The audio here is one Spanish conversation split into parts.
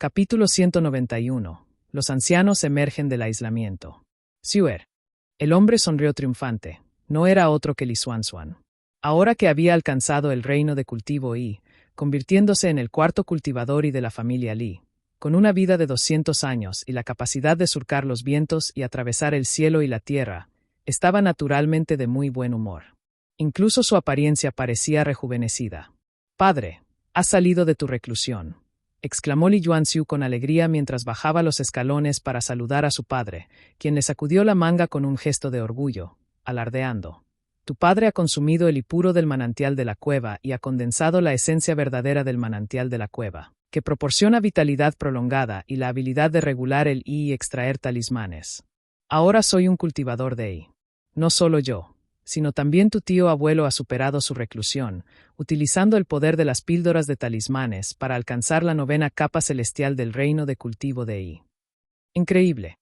Capítulo 191. Los ancianos emergen del aislamiento. Siuer. El hombre sonrió triunfante. No era otro que Li Xuanxuan. Ahora que había alcanzado el reino de cultivo y, convirtiéndose en el cuarto cultivador y de la familia Li, con una vida de 200 años y la capacidad de surcar los vientos y atravesar el cielo y la tierra, estaba naturalmente de muy buen humor. Incluso su apariencia parecía rejuvenecida. «Padre, has salido de tu reclusión», exclamó Li Yuanxiu con alegría mientras bajaba los escalones para saludar a su padre, quien le sacudió la manga con un gesto de orgullo, alardeando. «Tu padre ha consumido el puro del manantial de la cueva y ha condensado la esencia verdadera del manantial de la cueva, que proporciona vitalidad prolongada y la habilidad de regular el y extraer talismanes. Ahora soy un cultivador de I. No solo yo, sino también tu tío abuelo ha superado su reclusión, utilizando el poder de las píldoras de talismanes para alcanzar la 9ª capa celestial del reino de cultivo de I. Increíble».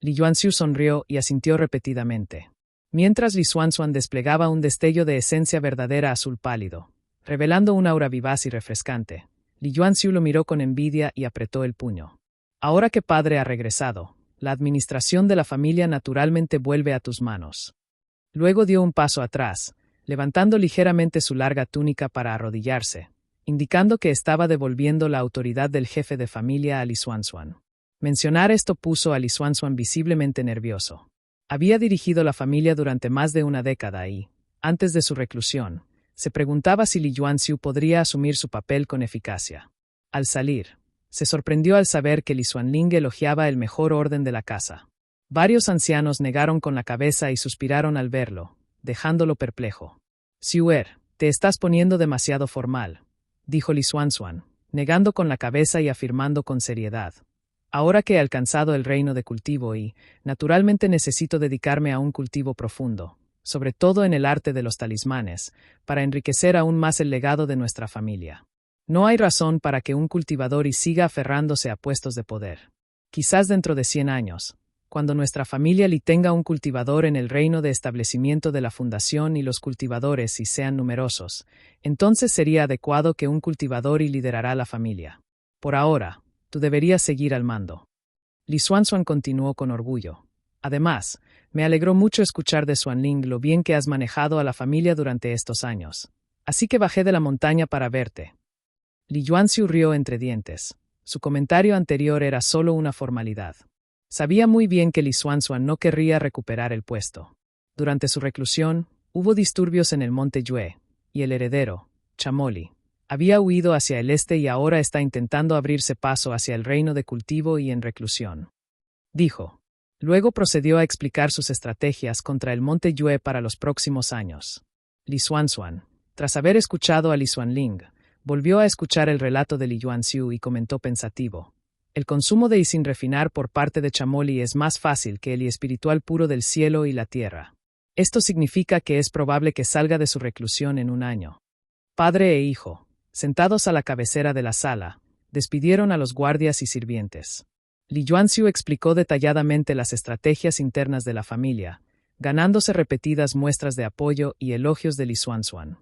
Li Yuanxiu sonrió y asintió repetidamente, mientras Li Xuanxuan desplegaba un destello de esencia verdadera azul pálido, revelando un aura vivaz y refrescante. Li Yuanxiu lo miró con envidia y apretó el puño. «Ahora que padre ha regresado, la administración de la familia naturalmente vuelve a tus manos». Luego dio un paso atrás, levantando ligeramente su larga túnica para arrodillarse, indicando que estaba devolviendo la autoridad del jefe de familia a Li Xuanxuan. Mencionar esto puso a Li Xuanxuan visiblemente nervioso. Había dirigido la familia durante más de una década y, antes de su reclusión, se preguntaba si Li Yuanxiu podría asumir su papel con eficacia. Al salir, se sorprendió al saber que Li Xuanling elogiaba el mejor orden de la casa. Varios ancianos negaron con la cabeza y suspiraron al verlo, dejándolo perplejo. «Siuer, te estás poniendo demasiado formal», dijo Li Xuanxuan, negando con la cabeza y afirmando con seriedad. «Ahora que he alcanzado el reino de cultivo y, naturalmente necesito dedicarme a un cultivo profundo, sobre todo en el arte de los talismanes, para enriquecer aún más el legado de nuestra familia. No hay razón para que un cultivador y siga aferrándose a puestos de poder. Quizás dentro de 100 años, cuando nuestra familia Li tenga un cultivador en el reino de establecimiento de la fundación y los cultivadores y sean numerosos, entonces sería adecuado que un cultivador y liderará la familia. Por ahora, tú deberías seguir al mando». Li Xuanxuan continuó con orgullo. «Además, me alegró mucho escuchar de Xuanling lo bien que has manejado a la familia durante estos años. Así que bajé de la montaña para verte». Li Yuanxiu rió entre dientes. Su comentario anterior era solo una formalidad. Sabía muy bien que Li Xuanxuan no querría recuperar el puesto. Durante su reclusión, hubo disturbios en el monte Yue, y el heredero, Chamoli, había huido hacia el este y ahora está intentando abrirse paso hacia el reino de cultivo y en reclusión. Dijo. Luego procedió a explicar sus estrategias contra el monte Yue para los próximos años. Li Xuanxuan, tras haber escuchado a Li Xuanling, volvió a escuchar el relato de Li Yuanxiu y comentó pensativo. «El consumo de I sin refinar por parte de Chamoli es más fácil que el I espiritual puro del cielo y la tierra. Esto significa que es probable que salga de su reclusión en un año». Padre e hijo, sentados a la cabecera de la sala, despidieron a los guardias y sirvientes. Li Yuanxiu explicó detalladamente las estrategias internas de la familia, ganándose repetidas muestras de apoyo y elogios de Li Xuanxuan.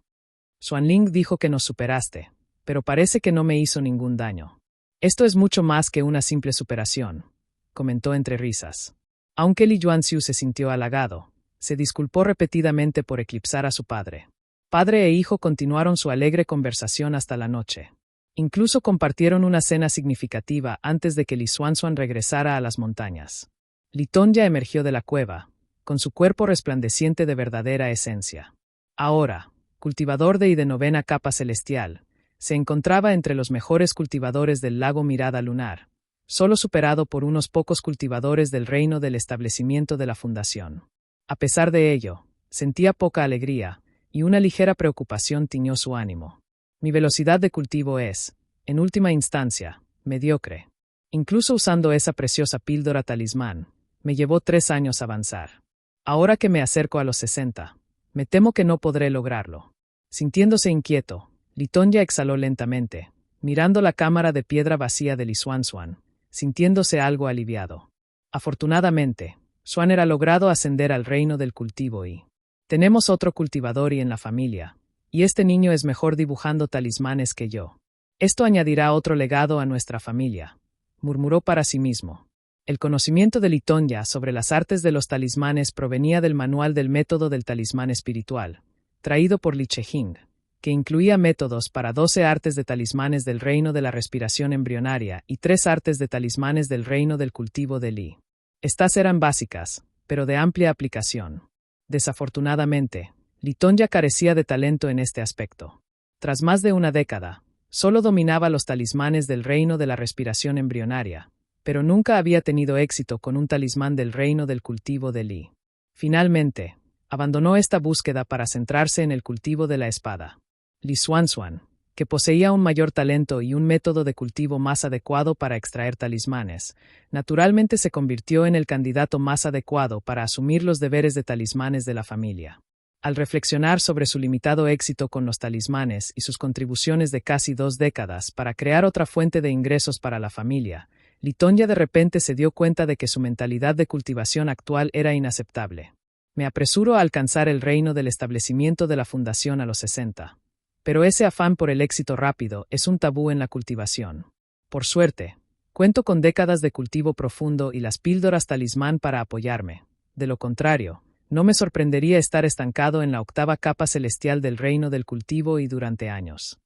«Xuanling dijo que nos superaste, pero parece que no me hizo ningún daño. Esto es mucho más que una simple superación», comentó entre risas. Aunque Li Yuanxiu se sintió halagado, se disculpó repetidamente por eclipsar a su padre. Padre e hijo continuaron su alegre conversación hasta la noche. Incluso compartieron una cena significativa antes de que Li Xuanxuan regresara a las montañas. Li Tongya emergió de la cueva, con su cuerpo resplandeciente de verdadera esencia. Ahora, cultivador de I de 9ª capa celestial, se encontraba entre los mejores cultivadores del lago Mirada Lunar, solo superado por unos pocos cultivadores del reino del establecimiento de la fundación. A pesar de ello, sentía poca alegría, y una ligera preocupación tiñó su ánimo. «Mi velocidad de cultivo es, en última instancia, mediocre. Incluso usando esa preciosa píldora talismán, me llevó 3 años avanzar. Ahora que me acerco a los 60, me temo que no podré lograrlo». Sintiéndose inquieto, Li Tongya exhaló lentamente, mirando la cámara de piedra vacía de Li Xuanxuan, sintiéndose algo aliviado. Afortunadamente, Xuan era logrado ascender al reino del cultivo y tenemos otro cultivador y en la familia, y este niño es mejor dibujando talismanes que yo. Esto añadirá otro legado a nuestra familia. murmuró para sí mismo. El conocimiento de Litonya sobre las artes de los talismanes provenía del manual del método del talismán espiritual, traído por Li Chehing, que incluía métodos para 12 artes de talismanes del reino de la respiración embrionaria y 3 artes de talismanes del reino del cultivo de Li. Estas eran básicas, pero de amplia aplicación. Desafortunadamente, Litonya carecía de talento en este aspecto. Tras más de una década, solo dominaba los talismanes del reino de la respiración embrionaria, pero nunca había tenido éxito con un talismán del reino del cultivo de Li. Finalmente, abandonó esta búsqueda para centrarse en el cultivo de la espada. Li Xuanxuan, que poseía un mayor talento y un método de cultivo más adecuado para extraer talismanes, naturalmente se convirtió en el candidato más adecuado para asumir los deberes de talismanes de la familia. Al reflexionar sobre su limitado éxito con los talismanes y sus contribuciones de casi 2 décadas para crear otra fuente de ingresos para la familia, Litonya de repente se dio cuenta de que su mentalidad de cultivación actual era inaceptable. Me apresuro a alcanzar el reino del establecimiento de la fundación a los 60. Pero ese afán por el éxito rápido es un tabú en la cultivación. Por suerte, cuento con décadas de cultivo profundo y las píldoras talismán para apoyarme. De lo contrario, no me sorprendería estar estancado en la 8ª capa celestial del reino del cultivo y durante años.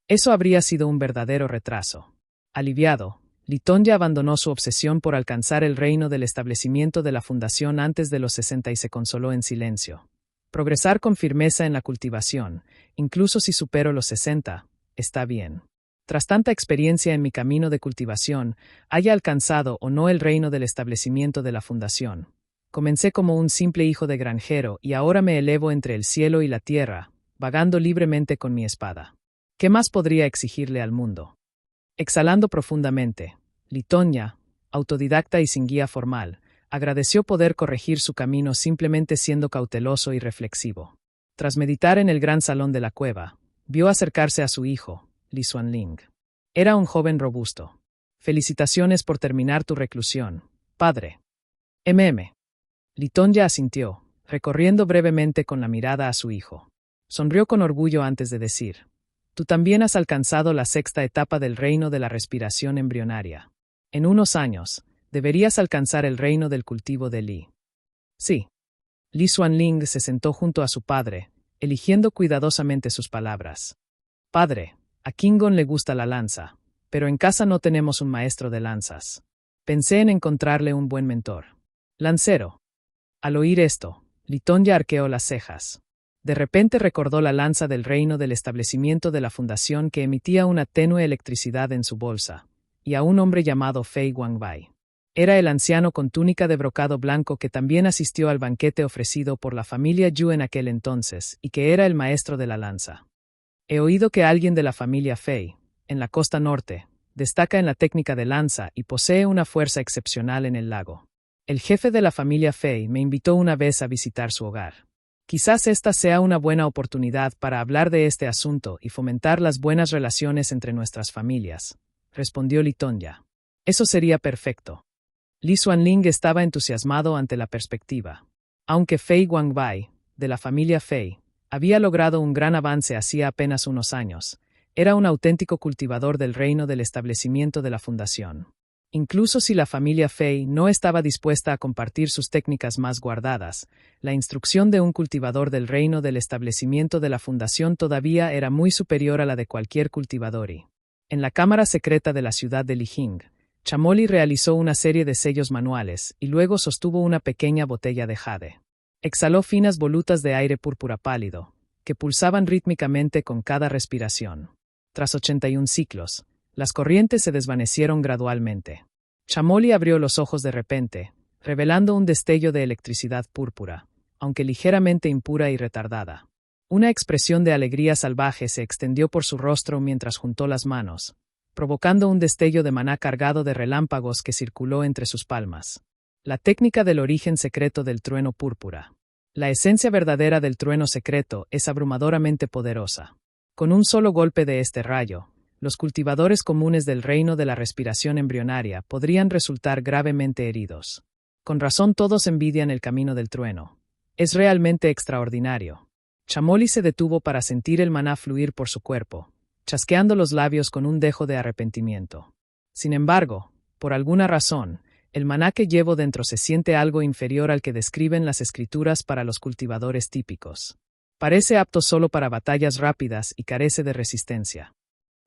Eso habría sido un verdadero retraso. Aliviado, Litonya abandonó su obsesión por alcanzar el reino del establecimiento de la fundación antes de los 60 y se consoló en silencio. Progresar con firmeza en la cultivación, incluso si supero los 60, está bien. Tras tanta experiencia en mi camino de cultivación, haya alcanzado o no el reino del establecimiento de la fundación. Comencé como un simple hijo de granjero y ahora me elevo entre el cielo y la tierra, vagando libremente con mi espada. ¿Qué más podría exigirle al mundo? Exhalando profundamente, Litonya, autodidacta y sin guía formal, agradeció poder corregir su camino simplemente siendo cauteloso y reflexivo. Tras meditar en el gran salón de la cueva, vio acercarse a su hijo, Li Xuanling. Era un joven robusto. «Felicitaciones por terminar tu reclusión, padre». Litonya asintió, recorriendo brevemente con la mirada a su hijo. Sonrió con orgullo antes de decir: «Tú también has alcanzado la 6ª etapa del reino de la respiración embrionaria. En unos años, deberías alcanzar el reino del cultivo de Li». Sí. Li Xuanling se sentó junto a su padre, eligiendo cuidadosamente sus palabras. «Padre, a Kingon le gusta la lanza, pero en casa no tenemos un maestro de lanzas. Pensé en encontrarle un buen mentor. Lancero». Al oír esto, Litonya arqueó las cejas. De repente recordó la lanza del reino del establecimiento de la fundación que emitía una tenue electricidad en su bolsa, y a un hombre llamado Fei Guangbai. Era el anciano con túnica de brocado blanco que también asistió al banquete ofrecido por la familia Yu en aquel entonces y que era el maestro de la lanza. He oído que alguien de la familia Fei, en la costa norte, destaca en la técnica de lanza y posee una fuerza excepcional en el lago. El jefe de la familia Fei me invitó una vez a visitar su hogar. Quizás esta sea una buena oportunidad para hablar de este asunto y fomentar las buenas relaciones entre nuestras familias, respondió Litonya. Eso sería perfecto. Li Xuanling estaba entusiasmado ante la perspectiva. Aunque Fei Guangbai, de la familia Fei, había logrado un gran avance hacía apenas unos años, era un auténtico cultivador del reino del establecimiento de la fundación. Incluso si la familia Fei no estaba dispuesta a compartir sus técnicas más guardadas, la instrucción de un cultivador del reino del establecimiento de la fundación todavía era muy superior a la de cualquier cultivador. En la cámara secreta de la ciudad de Lijing, Chamoli realizó una serie de sellos manuales y luego sostuvo una pequeña botella de jade. Exhaló finas volutas de aire púrpura pálido, que pulsaban rítmicamente con cada respiración. Tras 81 ciclos, las corrientes se desvanecieron gradualmente. Chamoli abrió los ojos de repente, revelando un destello de electricidad púrpura, aunque ligeramente impura y retardada. Una expresión de alegría salvaje se extendió por su rostro mientras juntó las manos, provocando un destello de maná cargado de relámpagos que circuló entre sus palmas. La técnica del origen secreto del trueno púrpura. La esencia verdadera del trueno secreto es abrumadoramente poderosa. Con un solo golpe de este rayo, los cultivadores comunes del reino de la respiración embrionaria podrían resultar gravemente heridos. Con razón todos envidian el camino del trueno. Es realmente extraordinario. Chamoli se detuvo para sentir el maná fluir por su cuerpo, chasqueando los labios con un dejo de arrepentimiento. Sin embargo, Por alguna razón, el maná que llevo dentro se siente algo inferior al que describen las escrituras para los cultivadores típicos. Parece apto solo para batallas rápidas y carece de resistencia.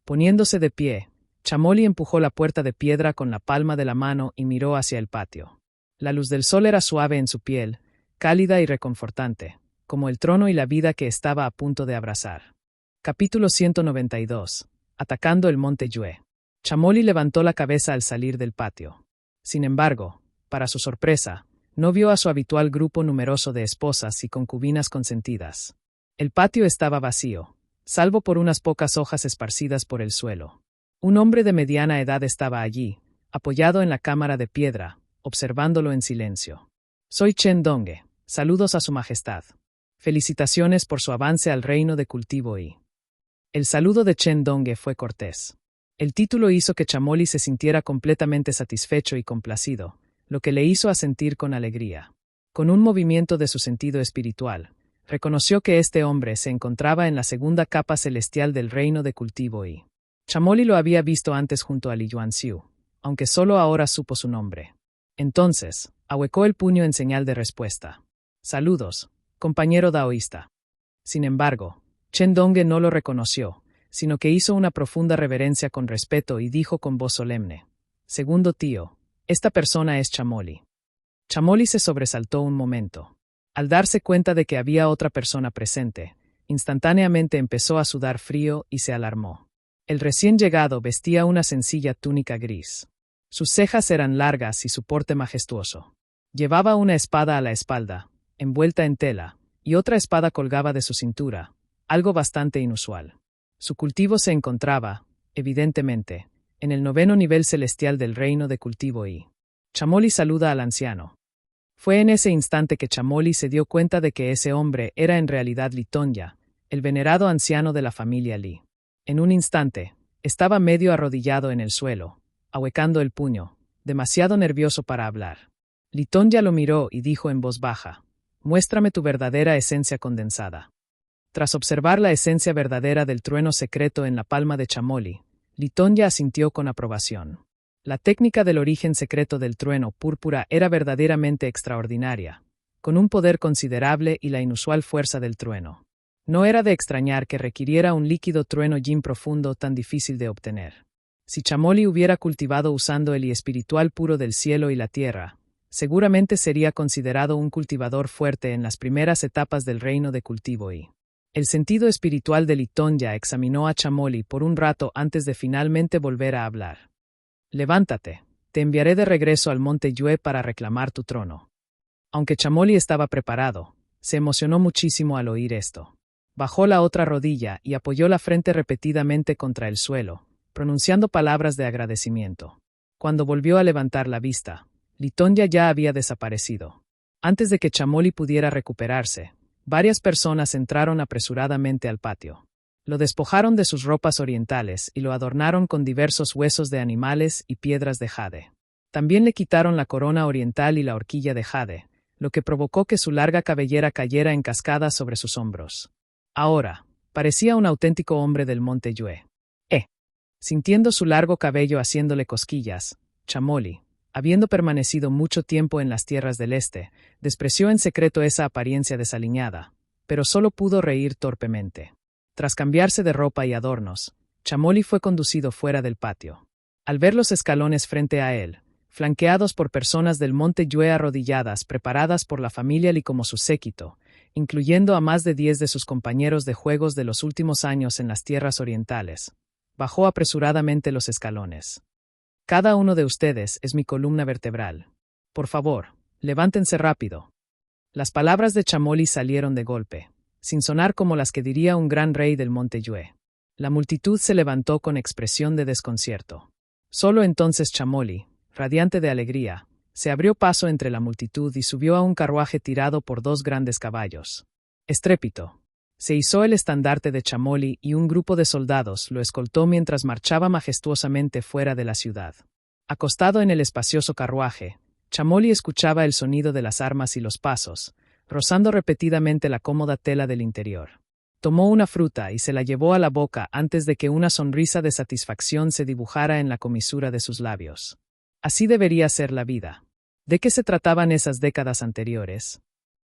Poniéndose de pie, Chamoli empujó la puerta de piedra con la palma de la mano y miró hacia el patio. La luz del sol era suave en su piel, cálida y reconfortante, como el trono y la vida que estaba a punto de abrazar. Capítulo 192. Atacando el monte Yue. Chamoli levantó la cabeza al salir del patio. Sin embargo, para su sorpresa, no vio a su habitual grupo numeroso de esposas y concubinas consentidas. El patio estaba vacío, salvo por unas pocas hojas esparcidas por el suelo. Un hombre de mediana edad estaba allí, apoyado en la cámara de piedra, observándolo en silencio. Soy Chen Dongge, saludos a su majestad. Felicitaciones por su avance al reino de cultivo y... El saludo de Chen Dongge fue cortés. El título hizo que Chamoli se sintiera completamente satisfecho y complacido, lo que le hizo asentir con alegría. Con un movimiento de su sentido espiritual, reconoció que este hombre se encontraba en la segunda capa celestial del reino de cultivo y... Chamoli lo había visto antes junto a Li Yuanxiu, aunque solo ahora supo su nombre. Entonces, ahuecó el puño en señal de respuesta. Saludos, compañero daoísta. Sin embargo, Chen Dongge no lo reconoció, sino que hizo una profunda reverencia con respeto y dijo con voz solemne: Segundo tío, esta persona es Chamoli. Chamoli se sobresaltó un momento. Al darse cuenta de que había otra persona presente, instantáneamente empezó a sudar frío y se alarmó. El recién llegado vestía una sencilla túnica gris. Sus cejas eran largas y su porte majestuoso. Llevaba una espada a la espalda, envuelta en tela, y otra espada colgaba de su cintura, algo bastante inusual. Su cultivo se encontraba, evidentemente, en el 9º nivel celestial del reino de cultivo y... Chamoli saluda al anciano. Fue en ese instante que Chamoli se dio cuenta de que ese hombre era en realidad Li Tongya, el venerado anciano de la familia Li. En un instante, estaba medio arrodillado en el suelo, ahuecando el puño, demasiado nervioso para hablar. Li Tongya lo miró y dijo en voz baja: Muéstrame tu verdadera esencia condensada. Tras observar la esencia verdadera del trueno secreto en la palma de Chamoli, Li Tongya asintió con aprobación. La técnica del origen secreto del trueno púrpura era verdaderamente extraordinaria, con un poder considerable y la inusual fuerza del trueno. No era de extrañar que requiriera un líquido trueno yin profundo tan difícil de obtener. Si Chamoli hubiera cultivado usando el I espiritual puro del cielo y la tierra, seguramente sería considerado un cultivador fuerte en las primeras etapas del reino de cultivo y... El sentido espiritual de Li Tongya examinó a Chamoli por un rato antes de finalmente volver a hablar. Levántate, te enviaré de regreso al monte Yue para reclamar tu trono. Aunque Chamoli estaba preparado, se emocionó muchísimo al oír esto. Bajó la otra rodilla y apoyó la frente repetidamente contra el suelo, pronunciando palabras de agradecimiento. Cuando volvió a levantar la vista, Li Tongya ya había desaparecido. Antes de que Chamoli pudiera recuperarse, varias personas entraron apresuradamente al patio. Lo despojaron de sus ropas orientales y lo adornaron con diversos huesos de animales y piedras de jade. También le quitaron la corona oriental y la horquilla de jade, lo que provocó que su larga cabellera cayera en cascada sobre sus hombros. Ahora, parecía un auténtico hombre del monte Yue. Sintiendo su largo cabello haciéndole cosquillas, Chamoli, habiendo permanecido mucho tiempo en las tierras del este, despreció en secreto esa apariencia desaliñada, pero solo pudo reír torpemente. Tras cambiarse de ropa y adornos, Chamoli fue conducido fuera del patio. Al ver los escalones frente a él, flanqueados por personas del monte Yue arrodilladas preparadas por la familia Li como su séquito, incluyendo a más de 10 de sus compañeros de juegos de los últimos años en las tierras orientales, bajó apresuradamente los escalones. Cada uno de ustedes es mi columna vertebral. Por favor, levántense rápido. Las palabras de Chamoli salieron de golpe, sin sonar como las que diría un gran rey del monte Yue. La multitud se levantó con expresión de desconcierto. Solo entonces Chamoli, radiante de alegría, se abrió paso entre la multitud y subió a un carruaje tirado por 2 grandes caballos. Estrépito. Se izó el estandarte de Chamoli y un grupo de soldados lo escoltó mientras marchaba majestuosamente fuera de la ciudad. Acostado en el espacioso carruaje, Chamoli escuchaba el sonido de las armas y los pasos, rozando repetidamente la cómoda tela del interior. Tomó una fruta y se la llevó a la boca antes de que una sonrisa de satisfacción se dibujara en la comisura de sus labios. Así debería ser la vida. ¿De qué se trataban esas décadas anteriores?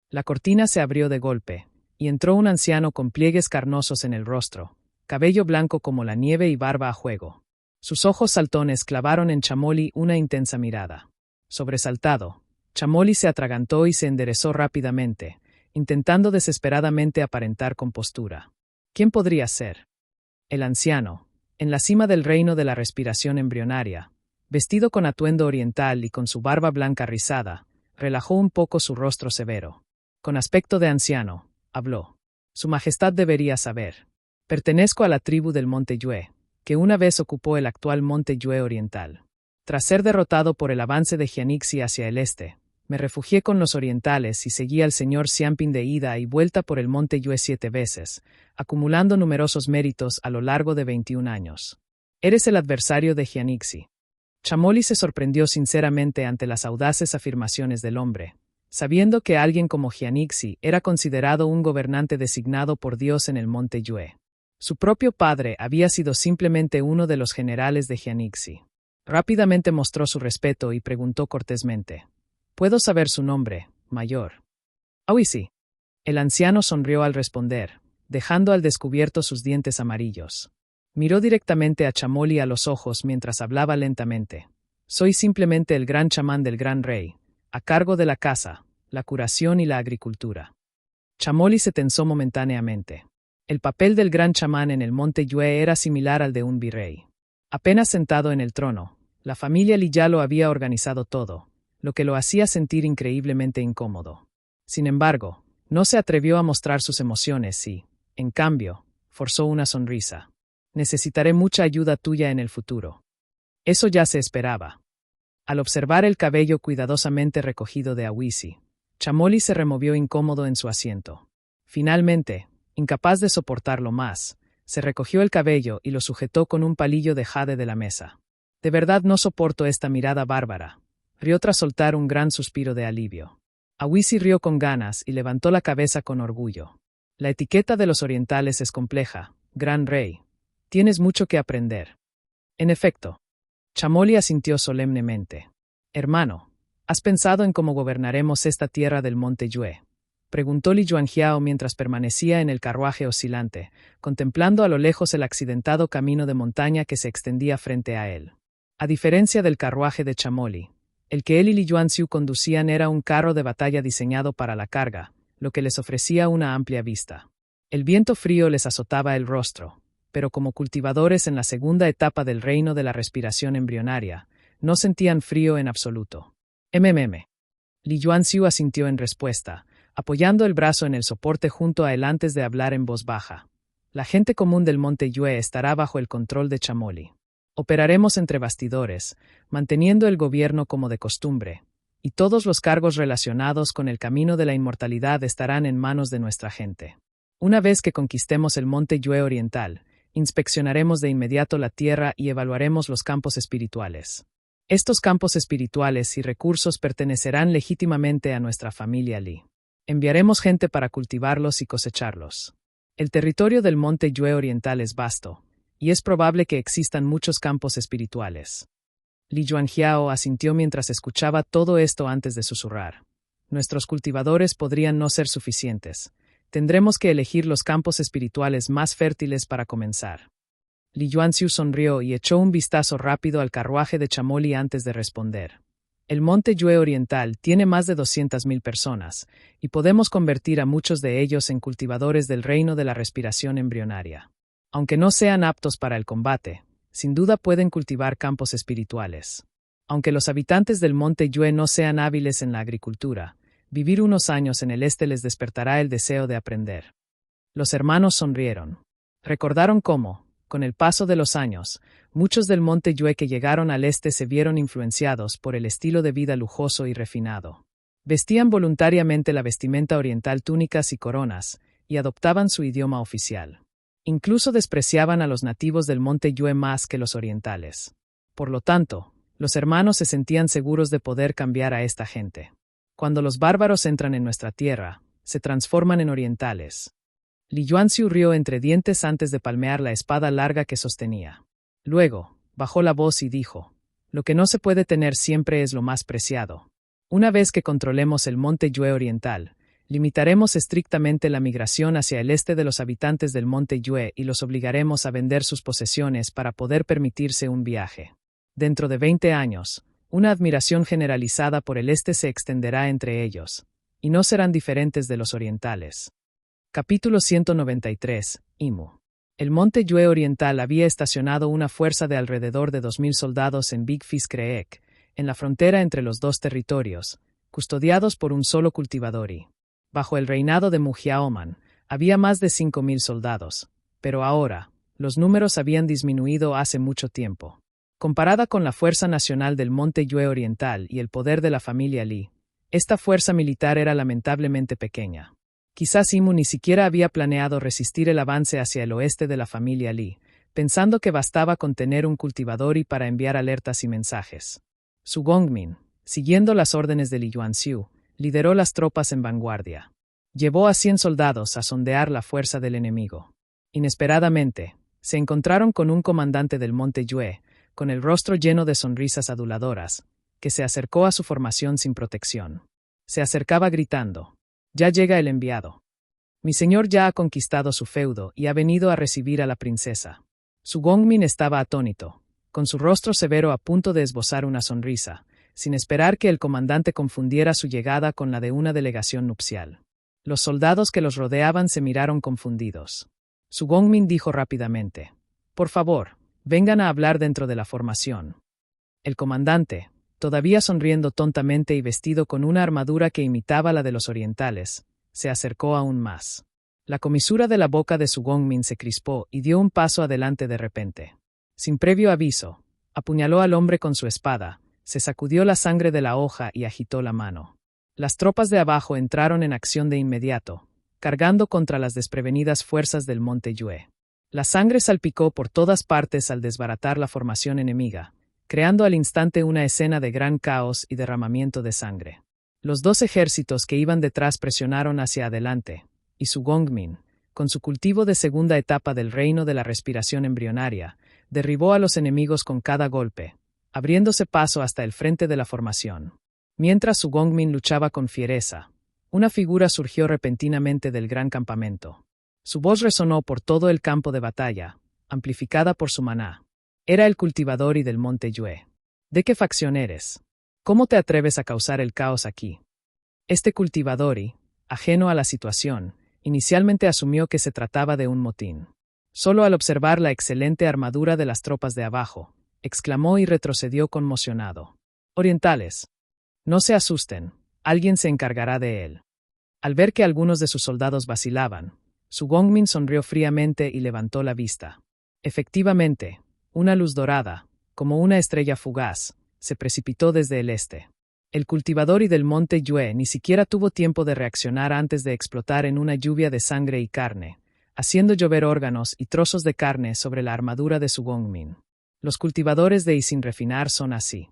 La cortina se abrió de golpe, y entró un anciano con pliegues carnosos en el rostro, cabello blanco como la nieve y barba a juego. Sus ojos saltones clavaron en Chamoli una intensa mirada. Sobresaltado, Chamoli se atragantó y se enderezó rápidamente, intentando desesperadamente aparentar compostura. ¿Quién podría ser? El anciano, en la cima del reino de la respiración embrionaria, vestido con atuendo oriental y con su barba blanca rizada, relajó un poco su rostro severo. Con aspecto de anciano, habló. Su Majestad debería saber. Pertenezco a la tribu del Monte Yue, que una vez ocupó el actual Monte Yue oriental. Tras ser derrotado por el avance de Jianixi hacia el este, me refugié con los orientales y seguí al señor Xianping de ida y vuelta por el Monte Yue 7 veces, acumulando numerosos méritos a lo largo de 21 años. Eres el adversario de Jianixi. Chamoli se sorprendió sinceramente ante las audaces afirmaciones del hombre, sabiendo que alguien como Jianixi era considerado un gobernante designado por Dios en el Monte Yue. Su propio padre había sido simplemente uno de los generales de Jianixi. Rápidamente mostró su respeto y preguntó cortésmente: «¿Puedo saber su nombre, mayor?» «Sí». El anciano sonrió al responder, dejando al descubierto sus dientes amarillos. Miró directamente a Chamoli a los ojos mientras hablaba lentamente. «Soy simplemente el gran chamán del gran rey, a cargo de la caza, la curación y la agricultura». Chamoli se tensó momentáneamente. El papel del gran chamán en el Monte Yue era similar al de un virrey. Apenas sentado en el trono, la familia Li ya lo había organizado todo, lo que lo hacía sentir increíblemente incómodo. Sin embargo, no se atrevió a mostrar sus emociones y, en cambio, forzó una sonrisa. «Necesitaré mucha ayuda tuya en el futuro». Eso ya se esperaba. Al observar el cabello cuidadosamente recogido de Awisi, Chamoli se removió incómodo en su asiento. Finalmente, incapaz de soportarlo más, se recogió el cabello y lo sujetó con un palillo de jade de la mesa. «De verdad no soporto esta mirada bárbara», rió tras soltar un gran suspiro de alivio. Awisi rió con ganas y levantó la cabeza con orgullo. «La etiqueta de los orientales es compleja, gran rey. Tienes mucho que aprender». En efecto, Chamoli asintió solemnemente. «Hermano, ¿has pensado en cómo gobernaremos esta tierra del Monte Yue?», preguntó Li Yuanjiao mientras permanecía en el carruaje oscilante, contemplando a lo lejos el accidentado camino de montaña que se extendía frente a él. A diferencia del carruaje de Chamoli, el que él y Li Yuanxiu conducían era un carro de batalla diseñado para la carga, lo que les ofrecía una amplia vista. El viento frío les azotaba el rostro, pero como cultivadores en la segunda etapa del reino de la respiración embrionaria, no sentían frío en absoluto. Li Yuanxiu asintió en respuesta, apoyando el brazo en el soporte junto a él antes de hablar en voz baja. «La gente común del Monte Yue estará bajo el control de Chamoli. Operaremos entre bastidores, manteniendo el gobierno como de costumbre, y todos los cargos relacionados con el camino de la inmortalidad estarán en manos de nuestra gente. Una vez que conquistemos el Monte Yue Oriental, inspeccionaremos de inmediato la tierra y evaluaremos los campos espirituales. Estos campos espirituales y recursos pertenecerán legítimamente a nuestra familia Li. Enviaremos gente para cultivarlos y cosecharlos. El territorio del Monte Yue Oriental es vasto, y es probable que existan muchos campos espirituales». Li Yuanjiao asintió mientras escuchaba todo esto antes de susurrar. «Nuestros cultivadores podrían no ser suficientes. Tendremos que elegir los campos espirituales más fértiles para comenzar». Li Yuanxiu sonrió y echó un vistazo rápido al carruaje de Chamoli antes de responder. «El Monte Yue Oriental tiene más de 200.000 personas, y podemos convertir a muchos de ellos en cultivadores del reino de la respiración embrionaria. Aunque no sean aptos para el combate, sin duda pueden cultivar campos espirituales. Aunque los habitantes del Monte Yue no sean hábiles en la agricultura, vivir unos años en el este les despertará el deseo de aprender». Los hermanos sonrieron. Recordaron cómo, con el paso de los años, muchos del Monte Yue que llegaron al este se vieron influenciados por el estilo de vida lujoso y refinado. Vestían voluntariamente la vestimenta oriental, túnicas y coronas, y adoptaban su idioma oficial. Incluso despreciaban a los nativos del Monte Yue más que los orientales. Por lo tanto, los hermanos se sentían seguros de poder cambiar a esta gente. Cuando los bárbaros entran en nuestra tierra, se transforman en orientales. Li Yuanxiu rió entre dientes antes de palmear la espada larga que sostenía. Luego, bajó la voz y dijo: Lo que no se puede tener siempre es lo más preciado. Una vez que controlemos el monte Yue Oriental, limitaremos estrictamente la migración hacia el este de los habitantes del monte Yue y los obligaremos a vender sus posesiones para poder permitirse un viaje. Dentro de 20 años, una admiración generalizada por el este se extenderá entre ellos, y no serán diferentes de los orientales. Capítulo 193. Imu. El monte Yue Oriental había estacionado una fuerza de alrededor de 2.000 soldados en Big Fish Creek, en la frontera entre los dos territorios, custodiados por un solo cultivadori. Bajo el reinado de Mujiaoman, había más de 5.000 soldados, pero ahora, los números habían disminuido hace mucho tiempo. Comparada con la fuerza nacional del monte Yue Oriental y el poder de la familia Li, esta fuerza militar era lamentablemente pequeña. Quizás Imu ni siquiera había planeado resistir el avance hacia el oeste de la familia Li, pensando que bastaba con tener un cultivadori para enviar alertas y mensajes. Su Gongmin, siguiendo las órdenes de Li Yuanxiu, lideró las tropas en vanguardia. Llevó a 100 soldados a sondear la fuerza del enemigo. Inesperadamente, se encontraron con un comandante del monte Yue, con el rostro lleno de sonrisas aduladoras, que se acercó a su formación sin protección. Se acercaba gritando: «Ya llega el enviado. Mi señor ya ha conquistado su feudo y ha venido a recibir a la princesa». Su Gongmin estaba atónito, con su rostro severo a punto de esbozar una sonrisa, sin esperar que el comandante confundiera su llegada con la de una delegación nupcial. Los soldados que los rodeaban se miraron confundidos. Su Gongmin dijo rápidamente: «Por favor, vengan a hablar dentro de la formación». El comandante, todavía sonriendo tontamente y vestido con una armadura que imitaba la de los orientales, se acercó aún más. La comisura de la boca de su Gongmin se crispó y dio un paso adelante de repente. Sin previo aviso, apuñaló al hombre con su espada, se sacudió la sangre de la hoja y agitó la mano. Las tropas de abajo entraron en acción de inmediato, cargando contra las desprevenidas fuerzas del monte Yue. La sangre salpicó por todas partes al desbaratar la formación enemiga, creando al instante una escena de gran caos y derramamiento de sangre. Los dos ejércitos que iban detrás presionaron hacia adelante, y su Gongmin, con su cultivo de segunda etapa del reino de la respiración embrionaria, derribó a los enemigos con cada golpe, abriéndose paso hasta el frente de la formación. Mientras su Gongmin luchaba con fiereza, una figura surgió repentinamente del gran campamento. Su voz resonó por todo el campo de batalla, amplificada por su maná. Era el cultivadori del monte Yue. ¿De qué facción eres? ¿Cómo te atreves a causar el caos aquí? Este cultivadori, ajeno a la situación, inicialmente asumió que se trataba de un motín. Solo al observar la excelente armadura de las tropas de abajo, exclamó y retrocedió conmocionado. «Orientales, no se asusten, alguien se encargará de él». Al ver que algunos de sus soldados vacilaban, su Gongmin sonrió fríamente y levantó la vista. Efectivamente, una luz dorada, como una estrella fugaz, se precipitó desde el este. El cultivadori del monte Yue ni siquiera tuvo tiempo de reaccionar antes de explotar en una lluvia de sangre y carne, haciendo llover órganos y trozos de carne sobre la armadura de su Gongmin. Los cultivadores de Isin refinar son así.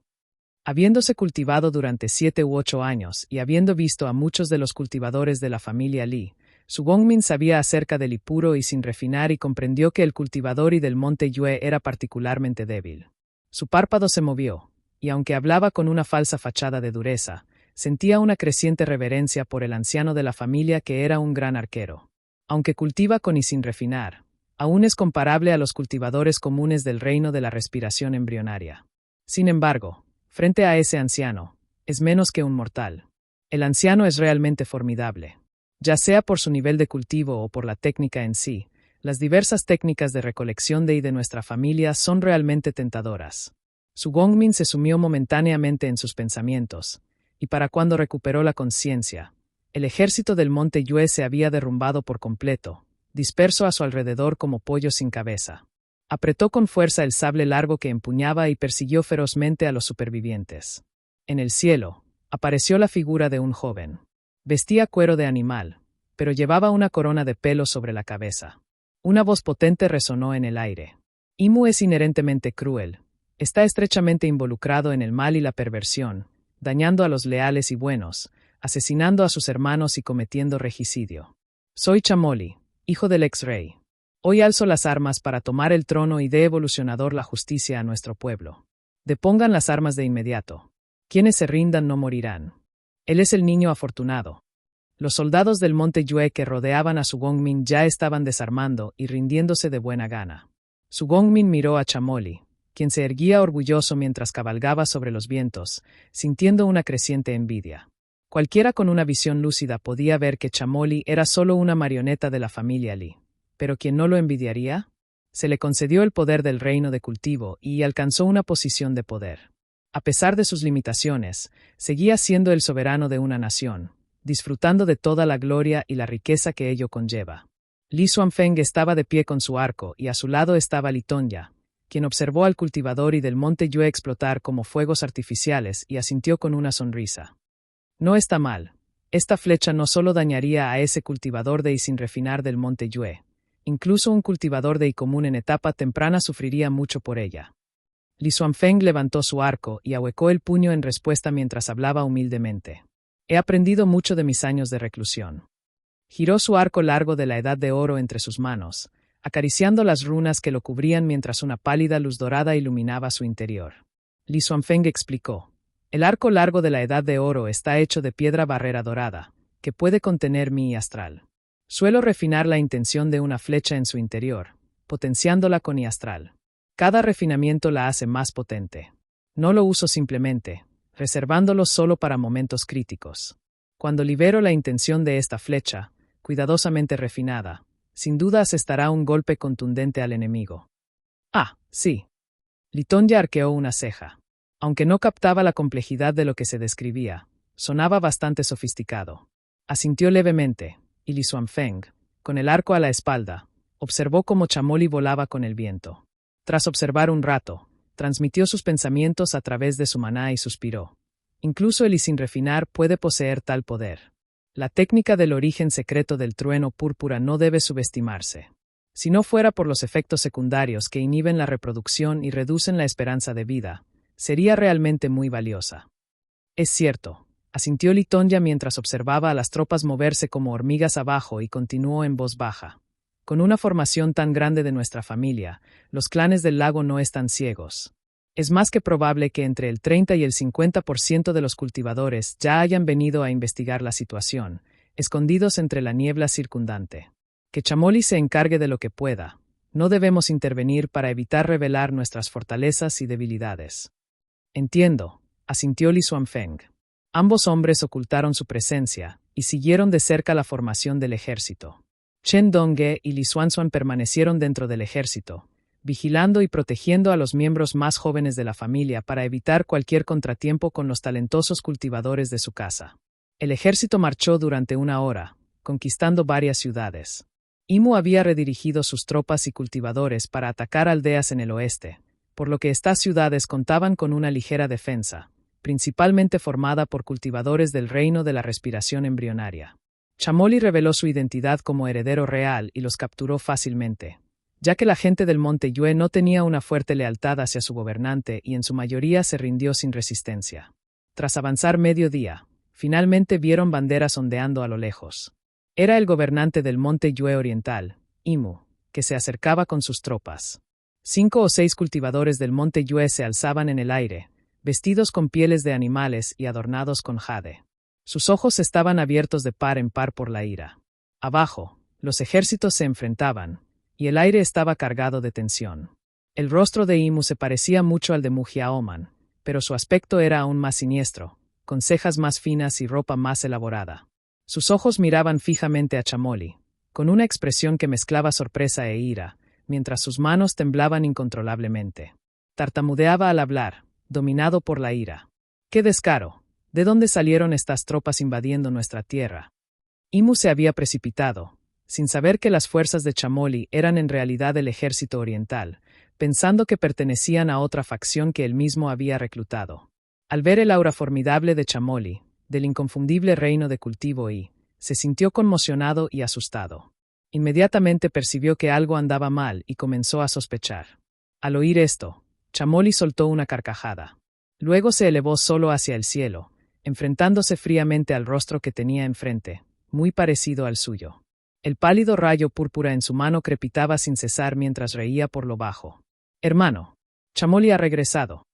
Habiéndose cultivado durante 7 u 8 años y habiendo visto a muchos de los cultivadores de la familia Li, su Gongmin sabía acerca del puro y sin refinar y comprendió que el cultivadori del monte Yue era particularmente débil. Su párpado se movió, y aunque hablaba con una falsa fachada de dureza, sentía una creciente reverencia por el anciano de la familia que era un gran arquero. Aunque cultiva con y sin refinar, aún es comparable a los cultivadores comunes del reino de la respiración embrionaria. Sin embargo, frente a ese anciano, es menos que un mortal. El anciano es realmente formidable. Ya sea por su nivel de cultivo o por la técnica en sí, las diversas técnicas de recolección de nuestra familia son realmente tentadoras. Su Gongmin se sumió momentáneamente en sus pensamientos, y para cuando recuperó la conciencia, el ejército del monte Yue se había derrumbado por completo, disperso a su alrededor como pollo sin cabeza. Apretó con fuerza el sable largo que empuñaba y persiguió ferozmente a los supervivientes. En el cielo, apareció la figura de un joven. Vestía cuero de animal, pero llevaba una corona de pelo sobre la cabeza. Una voz potente resonó en el aire. Imu es inherentemente cruel. Está estrechamente involucrado en el mal y la perversión, dañando a los leales y buenos, asesinando a sus hermanos y cometiendo regicidio. Soy Chamoli, hijo del ex-rey. Hoy alzo las armas para tomar el trono y dé evolucionador la justicia a nuestro pueblo. Depongan las armas de inmediato. Quienes se rindan no morirán. Él es el niño afortunado. Los soldados del monte Yue que rodeaban a Su Gongmin ya estaban desarmando y rindiéndose de buena gana. Su Gongmin miró a Chamoli, quien se erguía orgulloso mientras cabalgaba sobre los vientos, sintiendo una creciente envidia. Cualquiera con una visión lúcida podía ver que Chamoli era solo una marioneta de la familia Li. ¿Pero quién no lo envidiaría? Se le concedió el poder del reino de cultivo y alcanzó una posición de poder. A pesar de sus limitaciones, seguía siendo el soberano de una nación, disfrutando de toda la gloria y la riqueza que ello conlleva. Li Xuanfeng estaba de pie con su arco y a su lado estaba Li Tongya, quien observó al cultivador y del monte Yue explotar como fuegos artificiales y asintió con una sonrisa. No está mal. Esta flecha no solo dañaría a ese cultivador de y sin refinar del monte Yue, incluso un cultivador de y común en etapa temprana sufriría mucho por ella. Li Xuanfeng levantó su arco y ahuecó el puño en respuesta mientras hablaba humildemente. He aprendido mucho de mis años de reclusión. Giró su arco largo de la edad de oro entre sus manos, acariciando las runas que lo cubrían mientras una pálida luz dorada iluminaba su interior. Li Xuanfeng explicó. El arco largo de la edad de oro está hecho de piedra barrera dorada, que puede contener mi astral. Suelo refinar la intención de una flecha en su interior, potenciándola con mi astral. Cada refinamiento la hace más potente. No lo uso simplemente, reservándolo solo para momentos críticos. Cuando libero la intención de esta flecha, cuidadosamente refinada, sin duda asestará un golpe contundente al enemigo. Ah, sí. Li Tongya arqueó una ceja. Aunque no captaba la complejidad de lo que se describía, sonaba bastante sofisticado. Asintió levemente, y Li Xuanfeng, con el arco a la espalda, observó cómo Chamoli volaba con el viento. Tras observar un rato, transmitió sus pensamientos a través de su maná y suspiró. Incluso el y sin refinar puede poseer tal poder. La técnica del origen secreto del trueno púrpura no debe subestimarse. Si no fuera por los efectos secundarios que inhiben la reproducción y reducen la esperanza de vida, sería realmente muy valiosa. Es cierto, asintió Li Tongya mientras observaba a las tropas moverse como hormigas abajo y continuó en voz baja. Con una formación tan grande de nuestra familia, los clanes del lago no están ciegos. Es más que probable que entre el 30 y el 50% de los cultivadores ya hayan venido a investigar la situación, escondidos entre la niebla circundante. Que Chamoli se encargue de lo que pueda. No debemos intervenir para evitar revelar nuestras fortalezas y debilidades. Entiendo, asintió Li Xuanfeng. Ambos hombres ocultaron su presencia y siguieron de cerca la formación del ejército. Chen Dongge y Li Xuanzuan permanecieron dentro del ejército, vigilando y protegiendo a los miembros más jóvenes de la familia para evitar cualquier contratiempo con los talentosos cultivadores de su casa. El ejército marchó durante una hora, conquistando varias ciudades. Imu había redirigido sus tropas y cultivadores para atacar aldeas en el oeste, por lo que estas ciudades contaban con una ligera defensa, principalmente formada por cultivadores del reino de la respiración embrionaria. Chamoli reveló su identidad como heredero real y los capturó fácilmente, ya que la gente del monte Yue no tenía una fuerte lealtad hacia su gobernante y en su mayoría se rindió sin resistencia. Tras avanzar medio día, finalmente vieron banderas ondeando a lo lejos. Era el gobernante del monte Yue oriental, Imu, que se acercaba con sus tropas. 5 o 6 cultivadores del monte Yue se alzaban en el aire, vestidos con pieles de animales y adornados con jade. Sus ojos estaban abiertos de par en par por la ira. Abajo, los ejércitos se enfrentaban, y el aire estaba cargado de tensión. El rostro de Imu se parecía mucho al de Mujiaoman, pero su aspecto era aún más siniestro, con cejas más finas y ropa más elaborada. Sus ojos miraban fijamente a Chamoli, con una expresión que mezclaba sorpresa e ira, mientras sus manos temblaban incontrolablemente. Tartamudeaba al hablar, dominado por la ira. ¡Qué descaro! ¿De dónde salieron estas tropas invadiendo nuestra tierra? Imu se había precipitado, sin saber que las fuerzas de Chamoli eran en realidad el ejército oriental, pensando que pertenecían a otra facción que él mismo había reclutado. Al ver el aura formidable de Chamoli, del inconfundible reino de cultivo se sintió conmocionado y asustado. Inmediatamente percibió que algo andaba mal y comenzó a sospechar. Al oír esto, Chamoli soltó una carcajada. Luego se elevó solo hacia el cielo, enfrentándose fríamente al rostro que tenía enfrente, muy parecido al suyo. El pálido rayo púrpura en su mano crepitaba sin cesar mientras reía por lo bajo. «Hermano, Chamoli ha regresado».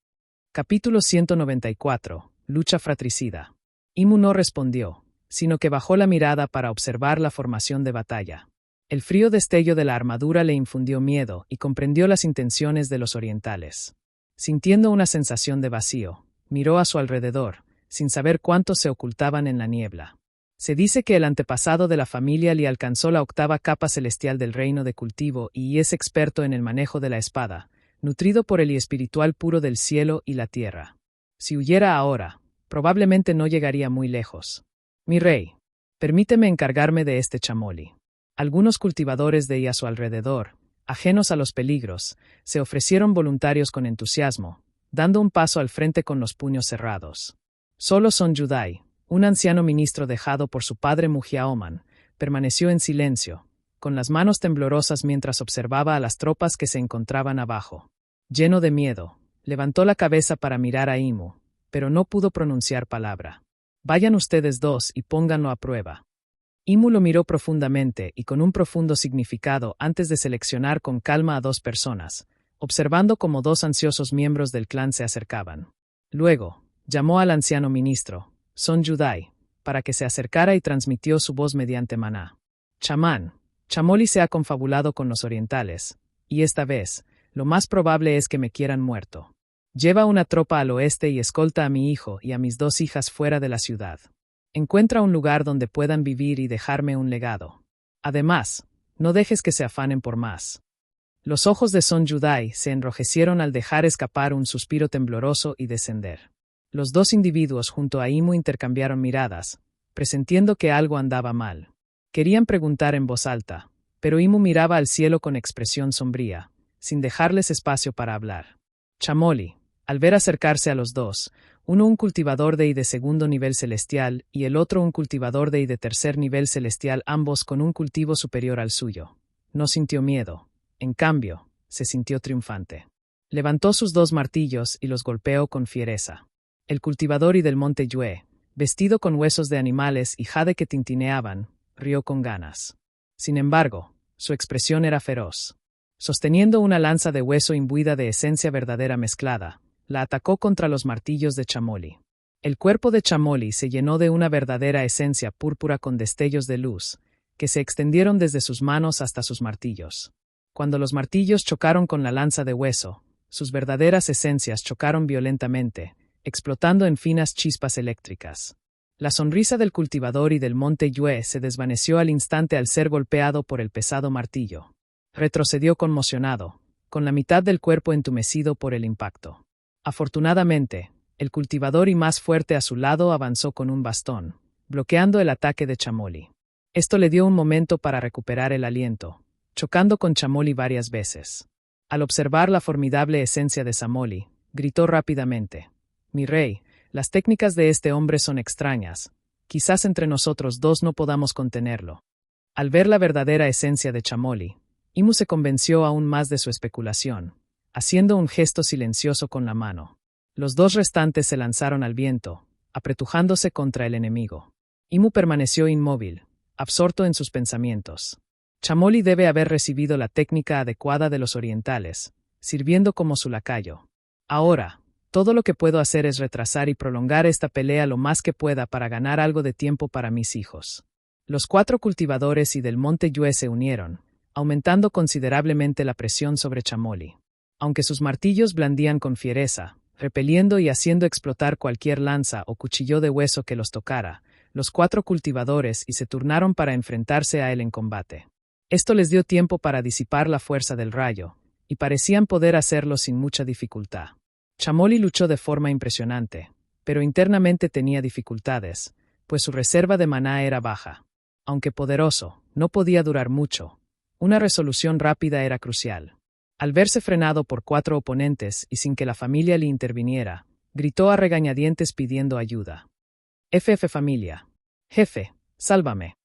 Capítulo 194. Lucha fratricida. Imu no respondió, sino que bajó la mirada para observar la formación de batalla. El frío destello de la armadura le infundió miedo y comprendió las intenciones de los orientales. Sintiendo una sensación de vacío, miró a su alrededor, sin saber cuántos se ocultaban en la niebla. Se dice que el antepasado de la familia Li alcanzó la 8ª capa celestial del reino de cultivo y es experto en el manejo de la espada, nutrido por el Li espiritual puro del cielo y la tierra. Si huyera ahora, probablemente no llegaría muy lejos. Mi rey, permíteme encargarme de este chamoli. Algunos cultivadores de I a su alrededor, ajenos a los peligros, se ofrecieron voluntarios con entusiasmo, dando un paso al frente con los puños cerrados. Solo Son Yudai, un anciano ministro dejado por su padre Mujiaoman, permaneció en silencio, con las manos temblorosas mientras observaba a las tropas que se encontraban abajo. Lleno de miedo, levantó la cabeza para mirar a Imu, pero no pudo pronunciar palabra. Vayan ustedes dos y pónganlo a prueba. Imu lo miró profundamente y con un profundo significado antes de seleccionar con calma a 2 personas, observando cómo 2 ansiosos miembros del clan se acercaban. Luego, llamó al anciano ministro, Son Yudai, para que se acercara y transmitió su voz mediante maná. Chamán, Chamoli se ha confabulado con los orientales, y esta vez, lo más probable es que me quieran muerto. Lleva una tropa al oeste y escolta a mi hijo y a mis 2 hijas fuera de la ciudad. Encuentra un lugar donde puedan vivir y dejarme un legado. Además, no dejes que se afanen por más. Los ojos de Son Yudai se enrojecieron al dejar escapar un suspiro tembloroso y descender. Los 2 individuos junto a Imu intercambiaron miradas, presintiendo que algo andaba mal. Querían preguntar en voz alta, pero Imu miraba al cielo con expresión sombría, sin dejarles espacio para hablar. Chamoli, al ver acercarse a los 2, uno un cultivador de I de 2º nivel celestial y el otro un cultivador de I de 3er nivel celestial, ambos con un cultivo superior al suyo, no sintió miedo, en cambio, se sintió triunfante. Levantó sus 2 martillos y los golpeó con fiereza. El cultivador I del monte Yue, vestido con huesos de animales y jade que tintineaban, rió con ganas. Sin embargo, su expresión era feroz. Sosteniendo una lanza de hueso imbuida de esencia verdadera mezclada, la atacó contra los martillos de Chamoli. El cuerpo de Chamoli se llenó de una verdadera esencia púrpura con destellos de luz, que se extendieron desde sus manos hasta sus martillos. Cuando los martillos chocaron con la lanza de hueso, sus verdaderas esencias chocaron violentamente, explotando en finas chispas eléctricas. La sonrisa del cultivador y del monte Yue se desvaneció al instante al ser golpeado por el pesado martillo. Retrocedió conmocionado, con la mitad del cuerpo entumecido por el impacto. Afortunadamente, el cultivador y más fuerte a su lado avanzó con un bastón, bloqueando el ataque de Chamoli. Esto le dio un momento para recuperar el aliento, chocando con Chamoli varias veces. Al observar la formidable esencia de Chamoli, gritó rápidamente: «Mi rey, las técnicas de este hombre son extrañas. Quizás entre nosotros 2 no podamos contenerlo». Al ver la verdadera esencia de Chamoli, Imu se convenció aún más de su especulación, haciendo un gesto silencioso con la mano. Los 2 restantes se lanzaron al viento, apretujándose contra el enemigo. Imu permaneció inmóvil, absorto en sus pensamientos. Chamoli debe haber recibido la técnica adecuada de los orientales, sirviendo como su lacayo. Ahora, todo lo que puedo hacer es retrasar y prolongar esta pelea lo más que pueda para ganar algo de tiempo para mis hijos. Los 4 cultivadores y del monte Yue se unieron, aumentando considerablemente la presión sobre Chamoli. Aunque sus martillos blandían con fiereza, repeliendo y haciendo explotar cualquier lanza o cuchillo de hueso que los tocara, los 4 cultivadores y se turnaron para enfrentarse a él en combate. Esto les dio tiempo para disipar la fuerza del rayo, y parecían poder hacerlo sin mucha dificultad. Chamoli luchó de forma impresionante, pero internamente tenía dificultades, pues su reserva de maná era baja. Aunque poderoso, no podía durar mucho. Una resolución rápida era crucial. Al verse frenado por 4 oponentes y sin que la familia le interviniera, gritó a regañadientes pidiendo ayuda. «FF familia. Jefe, sálvame».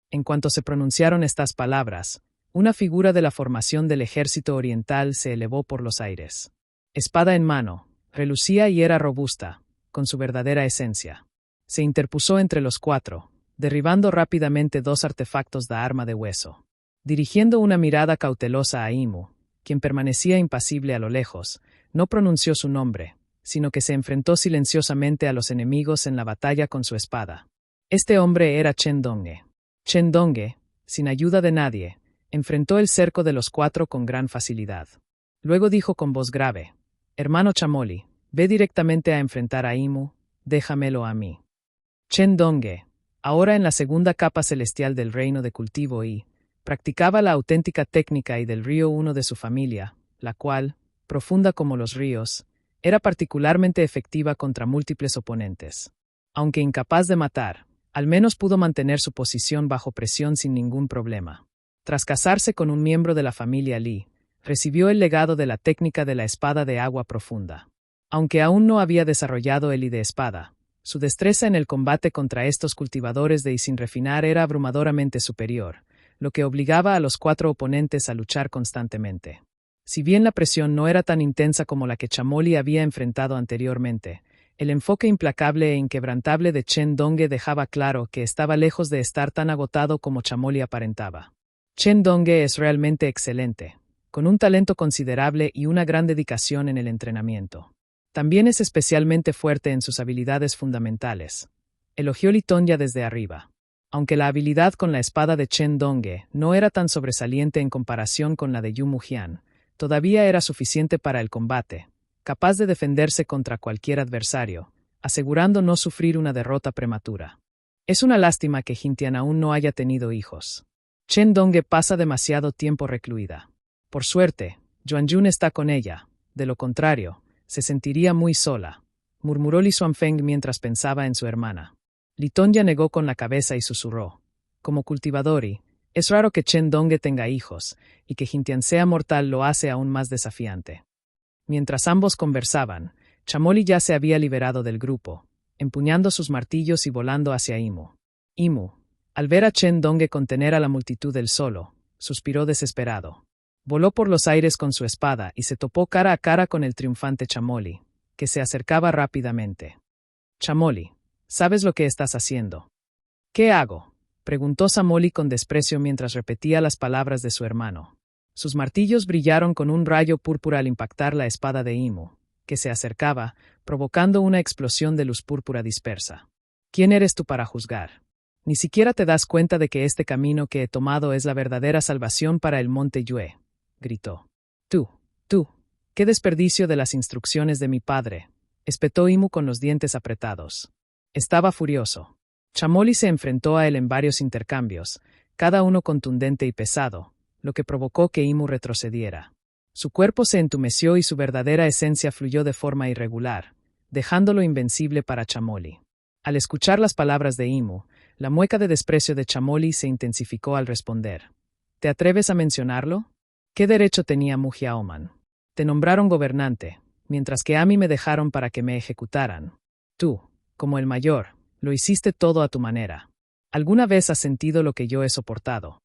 En cuanto se pronunciaron estas palabras, una figura de la formación del ejército oriental se elevó por los aires. Espada en mano, relucía y era robusta, con su verdadera esencia. Se interpuso entre los 4, derribando rápidamente 2 artefactos de arma de hueso. Dirigiendo una mirada cautelosa a Imu, quien permanecía impasible a lo lejos, no pronunció su nombre, sino que se enfrentó silenciosamente a los enemigos en la batalla con su espada. Este hombre era Chen Dongge. Chen Dongge, sin ayuda de nadie, enfrentó el cerco de los 4 con gran facilidad. Luego dijo con voz grave: «Hermano Chamoli, ve directamente a enfrentar a Imu, déjamelo a mí». Chen Dongge, ahora en la segunda capa celestial del reino de cultivo y practicaba la auténtica técnica y del río uno de su familia, la cual, profunda como los ríos, era particularmente efectiva contra múltiples oponentes. Aunque incapaz de matar, al menos pudo mantener su posición bajo presión sin ningún problema. Tras casarse con un miembro de la familia Li, recibió el legado de la técnica de la espada de agua profunda. Aunque aún no había desarrollado el Li de espada, su destreza en el combate contra estos cultivadores de sin refinar era abrumadoramente superior, lo que obligaba a los 4 oponentes a luchar constantemente. Si bien la presión no era tan intensa como la que Chamoli había enfrentado anteriormente, el enfoque implacable e inquebrantable de Chen Dongge dejaba claro que estaba lejos de estar tan agotado como Chamoli aparentaba. Chen Dongge es realmente excelente, con un talento considerable y una gran dedicación en el entrenamiento. También es especialmente fuerte en sus habilidades fundamentales, elogió Li Tongya desde arriba. Aunque la habilidad con la espada de Chen Dongge no era tan sobresaliente en comparación con la de Yu Mujian, todavía era suficiente para el combate, capaz de defenderse contra cualquier adversario, asegurando no sufrir una derrota prematura. Es una lástima que Jintian aún no haya tenido hijos. Chen Dongge pasa demasiado tiempo recluida. Por suerte, Yuanyun está con ella, de lo contrario, se sentiría muy sola, murmuró Li Xuanfeng mientras pensaba en su hermana. Li Tongya negó con la cabeza y susurró: «Como cultivadori, es raro que Chen Dongge tenga hijos, y que Jintian sea mortal lo hace aún más desafiante». Mientras ambos conversaban, Chamoli ya se había liberado del grupo, empuñando sus martillos y volando hacia Imu. Imu, al ver a Chen Dongge contener a la multitud él solo, suspiró desesperado. Voló por los aires con su espada y se topó cara a cara con el triunfante Chamoli, que se acercaba rápidamente. «Chamoli, ¿sabes lo que estás haciendo?» «¿Qué hago?», preguntó Chamoli con desprecio mientras repetía las palabras de su hermano. Sus martillos brillaron con un rayo púrpura al impactar la espada de Imu, que se acercaba, provocando una explosión de luz púrpura dispersa. «¿Quién eres tú para juzgar? Ni siquiera te das cuenta de que este camino que he tomado es la verdadera salvación para el monte Yue», gritó. Tú, qué desperdicio de las instrucciones de mi padre», espetó Imu con los dientes apretados. Estaba furioso. Chamoli se enfrentó a él en varios intercambios, cada uno contundente y pesado, lo que provocó que Imu retrocediera. Su cuerpo se entumeció y su verdadera esencia fluyó de forma irregular, dejándolo invencible para Chamoli. Al escuchar las palabras de Imu, la mueca de desprecio de Chamoli se intensificó al responder. «¿Te atreves a mencionarlo? ¿Qué derecho tenía Mujiaoman? Te nombraron gobernante, mientras que a mí me dejaron para que me ejecutaran. Tú, como el mayor, lo hiciste todo a tu manera. ¿Alguna vez has sentido lo que yo he soportado?»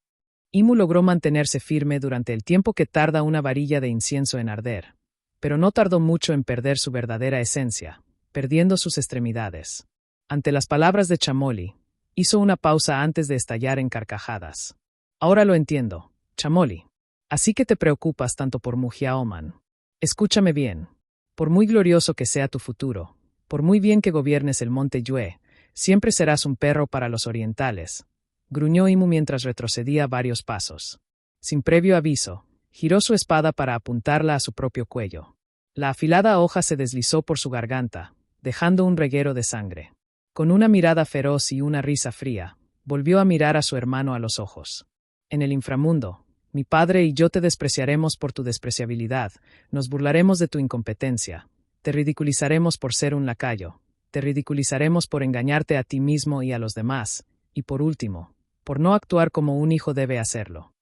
Imu logró mantenerse firme durante el tiempo que tarda una varilla de incienso en arder, pero no tardó mucho en perder su verdadera esencia, perdiendo sus extremidades. Ante las palabras de Chamoli, hizo una pausa antes de estallar en carcajadas. «Ahora lo entiendo, Chamoli. Así que te preocupas tanto por Mujiaoman. Escúchame bien. Por muy glorioso que sea tu futuro, por muy bien que gobiernes el monte Yue, siempre serás un perro para los orientales», gruñó Imu mientras retrocedía varios pasos. Sin previo aviso, giró su espada para apuntarla a su propio cuello. La afilada hoja se deslizó por su garganta, dejando un reguero de sangre. Con una mirada feroz y una risa fría, volvió a mirar a su hermano a los ojos. «En el inframundo, mi padre y yo te despreciaremos por tu despreciabilidad, nos burlaremos de tu incompetencia, te ridiculizaremos por ser un lacayo, te ridiculizaremos por engañarte a ti mismo y a los demás, y por último, por no actuar como un hijo debe hacerlo».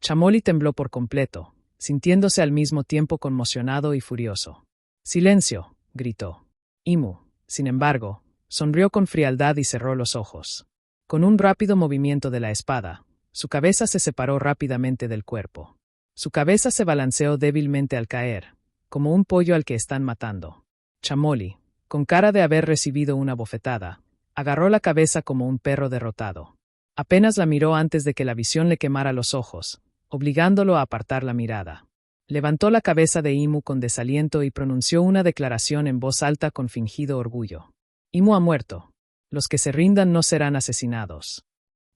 Chamoli tembló por completo, sintiéndose al mismo tiempo conmocionado y furioso. «¡Silencio!», gritó. Imu, sin embargo, sonrió con frialdad y cerró los ojos. Con un rápido movimiento de la espada, su cabeza se separó rápidamente del cuerpo. Su cabeza se balanceó débilmente al caer, como un pollo al que están matando. Chamoli, con cara de haber recibido una bofetada, agarró la cabeza como un perro derrotado. Apenas la miró antes de que la visión le quemara los ojos, obligándolo a apartar la mirada. Levantó la cabeza de Imu con desaliento y pronunció una declaración en voz alta con fingido orgullo. Imu ha muerto. Los que se rindan no serán asesinados.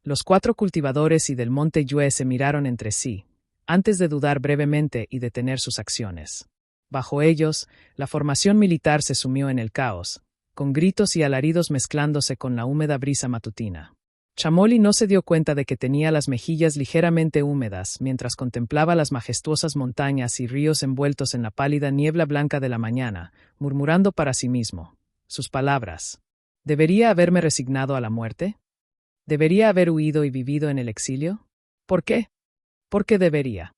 Los 4 cultivadores y del monte Yue se miraron entre sí, antes de dudar brevemente y detener sus acciones. Bajo ellos, la formación militar se sumió en el caos, con gritos y alaridos mezclándose con la húmeda brisa matutina. Chamoli no se dio cuenta de que tenía las mejillas ligeramente húmedas mientras contemplaba las majestuosas montañas y ríos envueltos en la pálida niebla blanca de la mañana, murmurando para sí mismo. Sus palabras. ¿Debería haberme resignado a la muerte? ¿Debería haber huido y vivido en el exilio? ¿Por qué? ¿Por qué debería?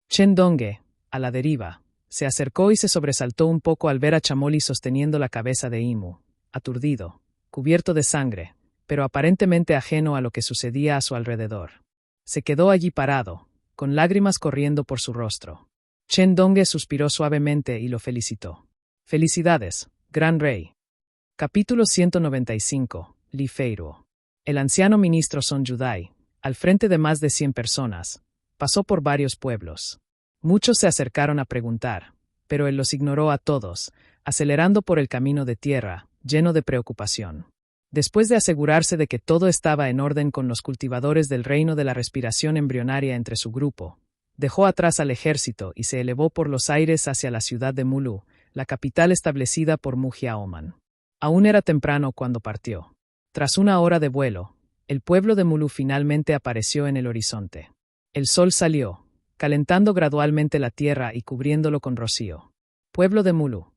Chen Dongge, a la deriva, se acercó y se sobresaltó un poco al ver a Chamoli sosteniendo la cabeza de Imu, aturdido, cubierto de sangre, pero aparentemente ajeno a lo que sucedía a su alrededor. Se quedó allí parado, con lágrimas corriendo por su rostro. Chen Dongge suspiró suavemente y lo felicitó. Felicidades, gran rey. Capítulo 195. Li Feiruo. El anciano ministro Song Yudai, al frente de más de 100 personas, pasó por varios pueblos. Muchos se acercaron a preguntar, pero él los ignoró a todos, acelerando por el camino de tierra, lleno de preocupación. Después de asegurarse de que todo estaba en orden con los cultivadores del reino de la respiración embrionaria entre su grupo, dejó atrás al ejército y se elevó por los aires hacia la ciudad de Mulu, la capital establecida por Mujia Oman. Aún era temprano cuando partió. Tras una hora de vuelo, el pueblo de Mulu finalmente apareció en el horizonte. El sol salió, calentando gradualmente la tierra y cubriéndolo con rocío. Pueblo de Mulu.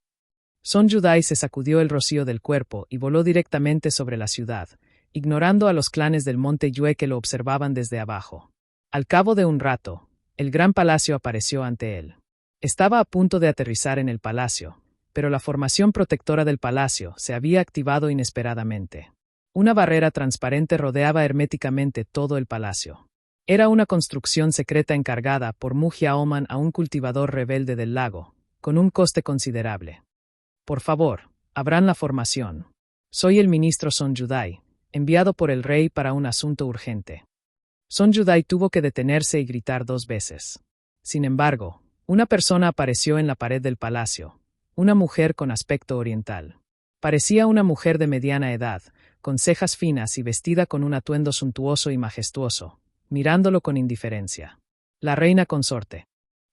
Song Yudai se sacudió el rocío del cuerpo y voló directamente sobre la ciudad, ignorando a los clanes del monte Yue que lo observaban desde abajo. Al cabo de un rato, el gran palacio apareció ante él. Estaba a punto de aterrizar en el palacio, pero la formación protectora del palacio se había activado inesperadamente. Una barrera transparente rodeaba herméticamente todo el palacio. Era una construcción secreta encargada por Mujia Oman a un cultivador rebelde del lago, con un coste considerable. Por favor, abran la formación. Soy el ministro Song Yudai, enviado por el rey para un asunto urgente. Song Yudai tuvo que detenerse y gritar 2 veces. Sin embargo, una persona apareció en la pared del palacio, una mujer con aspecto oriental. Parecía una mujer de mediana edad, con cejas finas y vestida con un atuendo suntuoso y majestuoso, mirándolo con indiferencia. La reina consorte.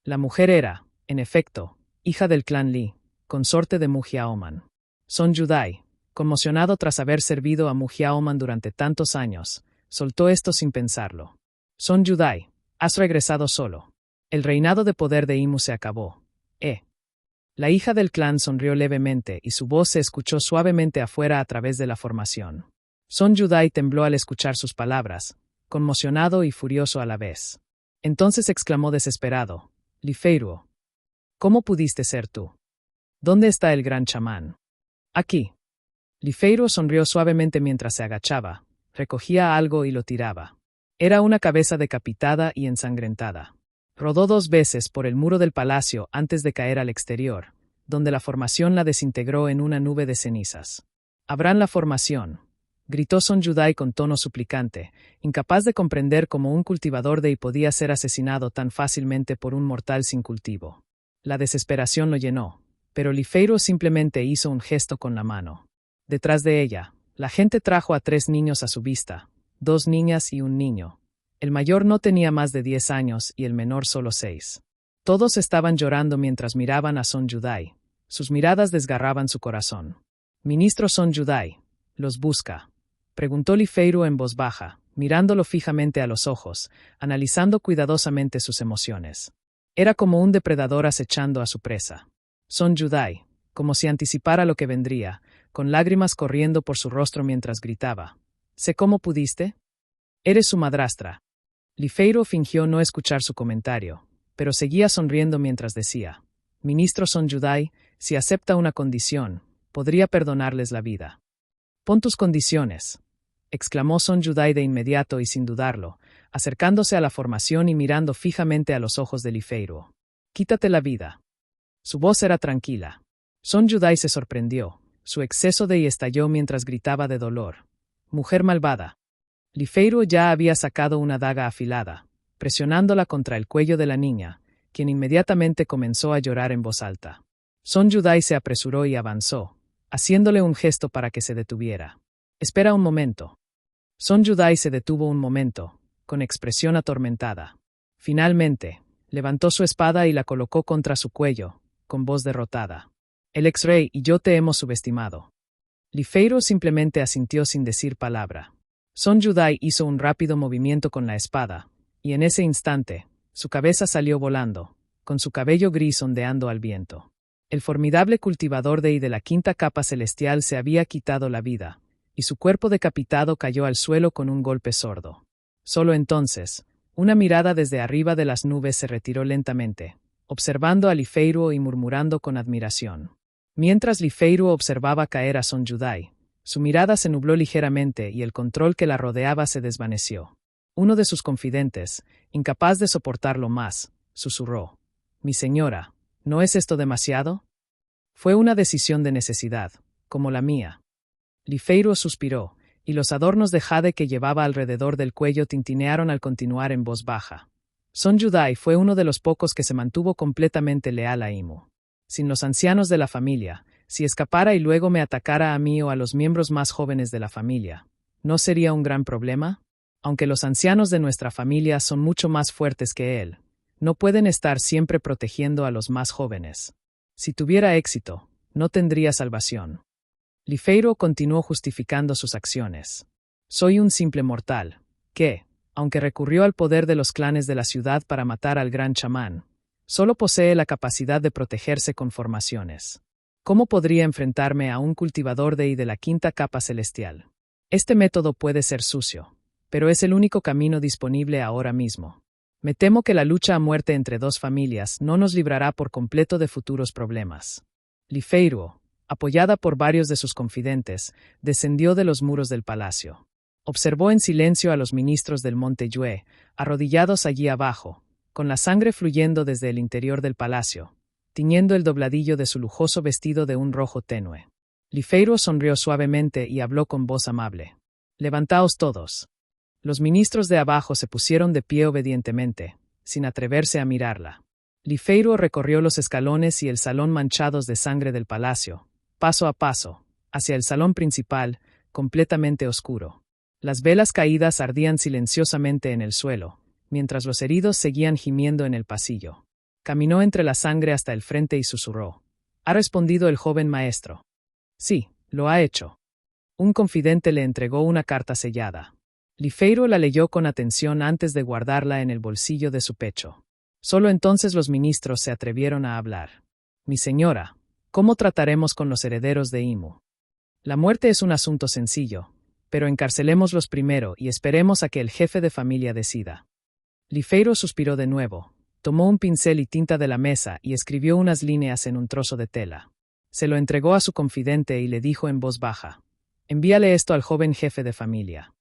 La mujer era, en efecto, hija del clan Li, consorte de Mujia Oman. Song Yudai, conmocionado tras haber servido a Mujia Oman durante tantos años, soltó esto sin pensarlo. Song Yudai, has regresado solo. El reinado de poder de Imu se acabó. La hija del clan sonrió levemente y su voz se escuchó suavemente afuera a través de la formación. Song Yudai tembló al escuchar sus palabras, conmocionado y furioso a la vez. Entonces exclamó desesperado, Li Feiruo, ¿cómo pudiste ser tú? ¿Dónde está el gran chamán? Aquí. Li Feiruo sonrió suavemente mientras se agachaba, recogía algo y lo tiraba. Era una cabeza decapitada y ensangrentada. Rodó 2 veces por el muro del palacio antes de caer al exterior, donde la formación la desintegró en una nube de cenizas. «Abran la formación», gritó Song Yudai con tono suplicante, incapaz de comprender cómo un cultivador de podía ser asesinado tan fácilmente por un mortal sin cultivo. La desesperación lo llenó, pero Li Feiruo simplemente hizo un gesto con la mano. Detrás de ella, la gente trajo a 3 niños a su vista, 2 niñas y un niño. El mayor no tenía más de 10 años y el menor solo 6. Todos estaban llorando mientras miraban a Song Yudai. Sus miradas desgarraban su corazón. «Ministro Song Yudai, ¿los busca?», preguntó Li Feiruo en voz baja, mirándolo fijamente a los ojos, analizando cuidadosamente sus emociones. Era como un depredador acechando a su presa. Song Yudai, como si anticipara lo que vendría, con lágrimas corriendo por su rostro mientras gritaba. «¿Sé cómo pudiste? Eres su madrastra». Li Feiruo fingió no escuchar su comentario, pero seguía sonriendo mientras decía, «Ministro Song Yudai, si acepta una condición, podría perdonarles la vida». «Pon tus condiciones», exclamó Song Yudai de inmediato y sin dudarlo, acercándose a la formación y mirando fijamente a los ojos de Li Feiruo. «Quítate la vida». Su voz era tranquila. Song Yudai se sorprendió, su exceso de estalló mientras gritaba de dolor. «Mujer malvada». Li Feiruo ya había sacado una daga afilada, presionándola contra el cuello de la niña, quien inmediatamente comenzó a llorar en voz alta. Son Yudai se apresuró y avanzó, haciéndole un gesto para que se detuviera. «Espera un momento». Son Yudai se detuvo un momento, con expresión atormentada. Finalmente, levantó su espada y la colocó contra su cuello, con voz derrotada. «El ex-rey y yo te hemos subestimado». Li Feiruo simplemente asintió sin decir palabra. Son Yudai hizo un rápido movimiento con la espada, y en ese instante, su cabeza salió volando, con su cabello gris ondeando al viento. El formidable cultivador de la quinta capa celestial se había quitado la vida, y su cuerpo decapitado cayó al suelo con un golpe sordo. Solo entonces, una mirada desde arriba de las nubes se retiró lentamente, observando a Li Feiruo y murmurando con admiración. Mientras Li Feiruo observaba caer a Son Yudai, su mirada se nubló ligeramente y el control que la rodeaba se desvaneció. Uno de sus confidentes, incapaz de soportarlo más, susurró: «Mi señora, ¿no es esto demasiado?» Fue una decisión de necesidad, como la mía. Li Feiruo suspiró, y los adornos de jade que llevaba alrededor del cuello tintinearon al continuar en voz baja. Son Yudai fue uno de los pocos que se mantuvo completamente leal a Imu. Sin los ancianos de la familia, si escapara y luego me atacara a mí o a los miembros más jóvenes de la familia, ¿no sería un gran problema? Aunque los ancianos de nuestra familia son mucho más fuertes que él, no pueden estar siempre protegiendo a los más jóvenes. Si tuviera éxito, no tendría salvación. Li Feiruo continuó justificando sus acciones. Soy un simple mortal, que, aunque recurrió al poder de los clanes de la ciudad para matar al gran chamán, solo posee la capacidad de protegerse con formaciones. ¿Cómo podría enfrentarme a un cultivador de la quinta capa celestial? Este método puede ser sucio, pero es el único camino disponible ahora mismo. Me temo que la lucha a muerte entre dos familias no nos librará por completo de futuros problemas. Li Feiruo, apoyada por varios de sus confidentes, descendió de los muros del palacio. Observó en silencio a los ministros del Monte Yue, arrodillados allí abajo, con la sangre fluyendo desde el interior del palacio, tiñendo el dobladillo de su lujoso vestido de un rojo tenue. Li Feiruo sonrió suavemente y habló con voz amable. «Levantaos todos». Los ministros de abajo se pusieron de pie obedientemente, sin atreverse a mirarla. Li Feiruo recorrió los escalones y el salón manchados de sangre del palacio, paso a paso, hacia el salón principal, completamente oscuro. Las velas caídas ardían silenciosamente en el suelo, mientras los heridos seguían gimiendo en el pasillo. Caminó entre la sangre hasta el frente y susurró: «¿Ha respondido el joven maestro?» «Sí, lo ha hecho». Un confidente le entregó una carta sellada. Li Feiruo la leyó con atención antes de guardarla en el bolsillo de su pecho. Solo entonces los ministros se atrevieron a hablar. «Mi señora, ¿cómo trataremos con los herederos de Imu? La muerte es un asunto sencillo, pero encarcelémoslos primero y esperemos a que el jefe de familia decida». Li Feiruo suspiró de nuevo, tomó un pincel y tinta de la mesa y escribió unas líneas en un trozo de tela. Se lo entregó a su confidente y le dijo en voz baja: «Envíale esto al joven jefe de familia».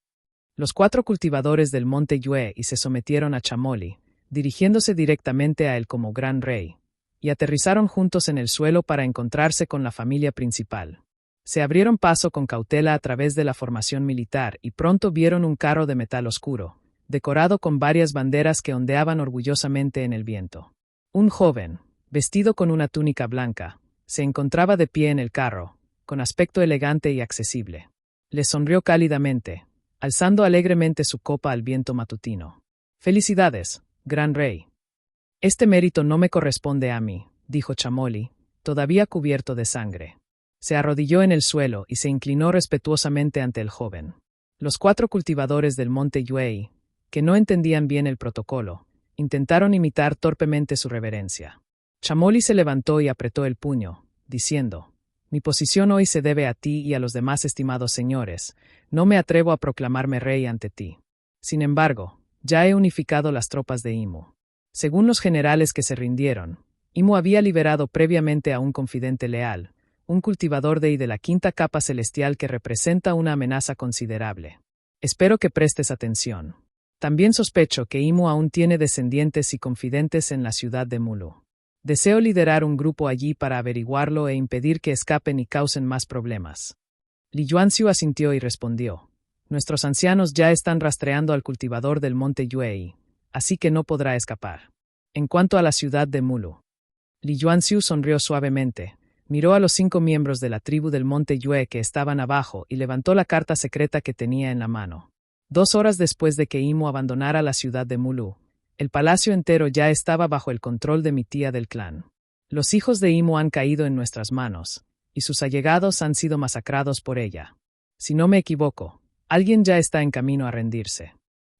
Los 4 cultivadores del Monte Yue y se sometieron a Chamoli, dirigiéndose directamente a él como gran rey, y aterrizaron juntos en el suelo para encontrarse con la familia principal. Se abrieron paso con cautela a través de la formación militar y pronto vieron un carro de metal oscuro, decorado con varias banderas que ondeaban orgullosamente en el viento. Un joven, vestido con una túnica blanca, se encontraba de pie en el carro, con aspecto elegante y accesible. Le sonrió cálidamente, alzando alegremente su copa al viento matutino. «Felicidades, gran rey». «Este mérito no me corresponde a mí», dijo Chamoli, todavía cubierto de sangre. Se arrodilló en el suelo y se inclinó respetuosamente ante el joven. Los 4 cultivadores del Monte Yue, que no entendían bien el protocolo, intentaron imitar torpemente su reverencia. Chamoli se levantó y apretó el puño, diciendo: «Mi posición hoy se debe a ti y a los demás estimados señores. No me atrevo a proclamarme rey ante ti. Sin embargo, ya he unificado las tropas de Imu. Según los generales que se rindieron, Imu había liberado previamente a un confidente leal, un cultivador de la quinta capa celestial que representa una amenaza considerable. Espero que prestes atención. También sospecho que Imu aún tiene descendientes y confidentes en la ciudad de Mulu. Deseo liderar un grupo allí para averiguarlo e impedir que escapen y causen más problemas». Li Yuanxiu asintió y respondió: «Nuestros ancianos ya están rastreando al cultivador del Monte Yue, así que no podrá escapar. En cuanto a la ciudad de Mulu, Li Yuanxiu sonrió suavemente, miró a los 5 miembros de la tribu del monte Yue que estaban abajo y levantó la carta secreta que tenía en la mano. 2 horas después de que Imo abandonara la ciudad de Mulu, el palacio entero ya estaba bajo el control de mi tía del clan. Los hijos de Imo han caído en nuestras manos, y sus allegados han sido masacrados por ella. Si no me equivoco, alguien ya está en camino a rendirse.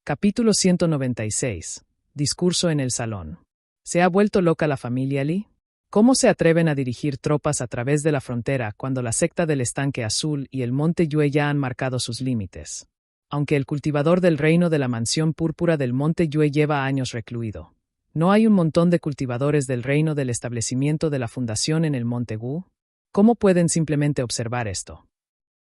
Capítulo 196. Discurso en el salón. ¿Se ha vuelto loca la familia Li? ¿Cómo se atreven a dirigir tropas a través de la frontera cuando la secta del estanque azul y el monte Yue ya han marcado sus límites? Aunque el cultivador del reino de la mansión púrpura del monte Yue lleva años recluido, ¿no hay un montón de cultivadores del reino del establecimiento de la fundación en el monte Wu? ¿Cómo pueden simplemente observar esto?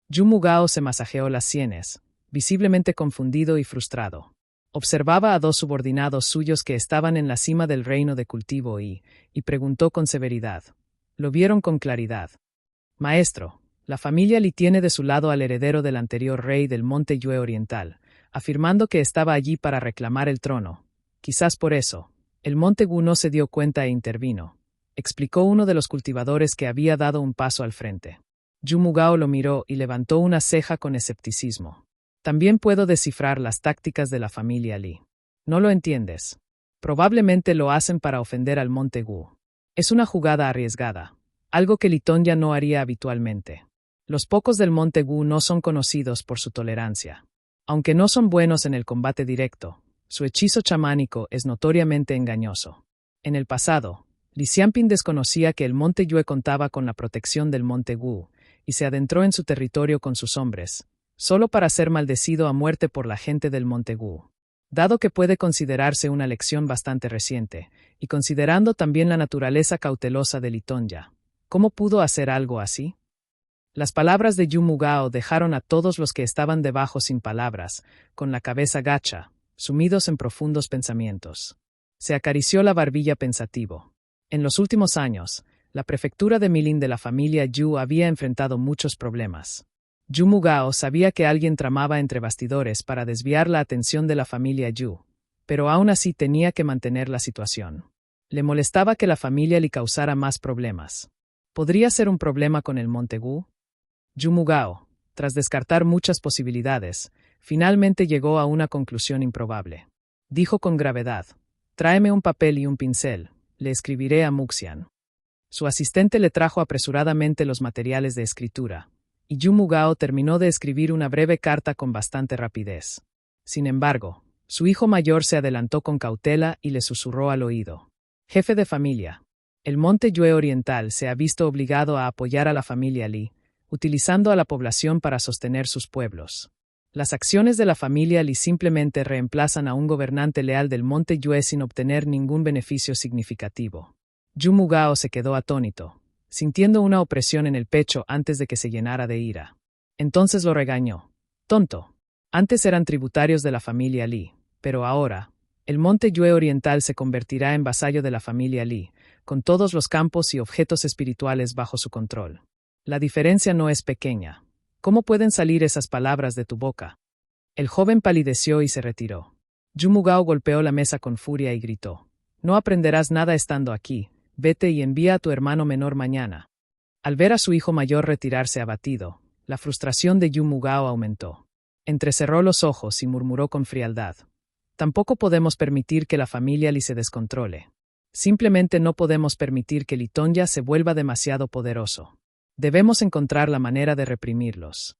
Yu Mugao se masajeó las sienes, visiblemente confundido y frustrado. Observaba a 2 subordinados suyos que estaban en la cima del reino de cultivo y preguntó con severidad. Lo vieron con claridad. Maestro, la familia Li tiene de su lado al heredero del anterior rey del monte Yue Oriental, afirmando que estaba allí para reclamar el trono. Quizás por eso, el monte Wu no se dio cuenta e intervino, explicó uno de los cultivadores que había dado un paso al frente. Yu Mugao lo miró y levantó una ceja con escepticismo. También puedo descifrar las tácticas de la familia Li. ¿No lo entiendes? Probablemente lo hacen para ofender al monte Wu. Es una jugada arriesgada, algo que Litonya no haría habitualmente. Los pocos del monte Wu no son conocidos por su tolerancia. Aunque no son buenos en el combate directo, su hechizo chamánico es notoriamente engañoso. En el pasado, Li Xianping desconocía que el monte Yue contaba con la protección del monte Wu, y se adentró en su territorio con sus hombres, solo para ser maldecido a muerte por la gente del monte Wu. Dado que puede considerarse una lección bastante reciente, y considerando también la naturaleza cautelosa de Litonya, ¿cómo pudo hacer algo así? Las palabras de Yu Mugao dejaron a todos los que estaban debajo sin palabras, con la cabeza gacha, sumidos en profundos pensamientos. Se acarició la barbilla pensativo. En los últimos años, la prefectura de Milin de la familia Yu había enfrentado muchos problemas. Yu Mugao sabía que alguien tramaba entre bastidores para desviar la atención de la familia Yu, pero aún así tenía que mantener la situación. Le molestaba que la familia le causara más problemas. ¿Podría ser un problema con el monte Wu? Yu Mugao, tras descartar muchas posibilidades, finalmente llegó a una conclusión improbable. Dijo con gravedad: «Tráeme un papel y un pincel, le escribiré a Muxian». Su asistente le trajo apresuradamente los materiales de escritura, y Yu Mugao terminó de escribir una breve carta con bastante rapidez. Sin embargo, su hijo mayor se adelantó con cautela y le susurró al oído: «Jefe de familia, el monte Yue Oriental se ha visto obligado a apoyar a la familia Li, utilizando a la población para sostener sus pueblos. Las acciones de la familia Li simplemente reemplazan a un gobernante leal del monte Yue sin obtener ningún beneficio significativo». Yu Mugao se quedó atónito, sintiendo una opresión en el pecho antes de que se llenara de ira. Entonces lo regañó: «Tonto. Antes eran tributarios de la familia Li, pero ahora, el monte Yue Oriental se convertirá en vasallo de la familia Li, con todos los campos y objetos espirituales bajo su control. La diferencia no es pequeña. ¿Cómo pueden salir esas palabras de tu boca?». El joven palideció y se retiró. Yu Mugao golpeó la mesa con furia y gritó: «No aprenderás nada estando aquí. Vete y envía a tu hermano menor mañana». Al ver a su hijo mayor retirarse abatido, la frustración de Yu Mugao aumentó. Entrecerró los ojos y murmuró con frialdad: «Tampoco podemos permitir que la familia Li se descontrole. Simplemente no podemos permitir que Litonya se vuelva demasiado poderoso. Debemos encontrar la manera de reprimirlos».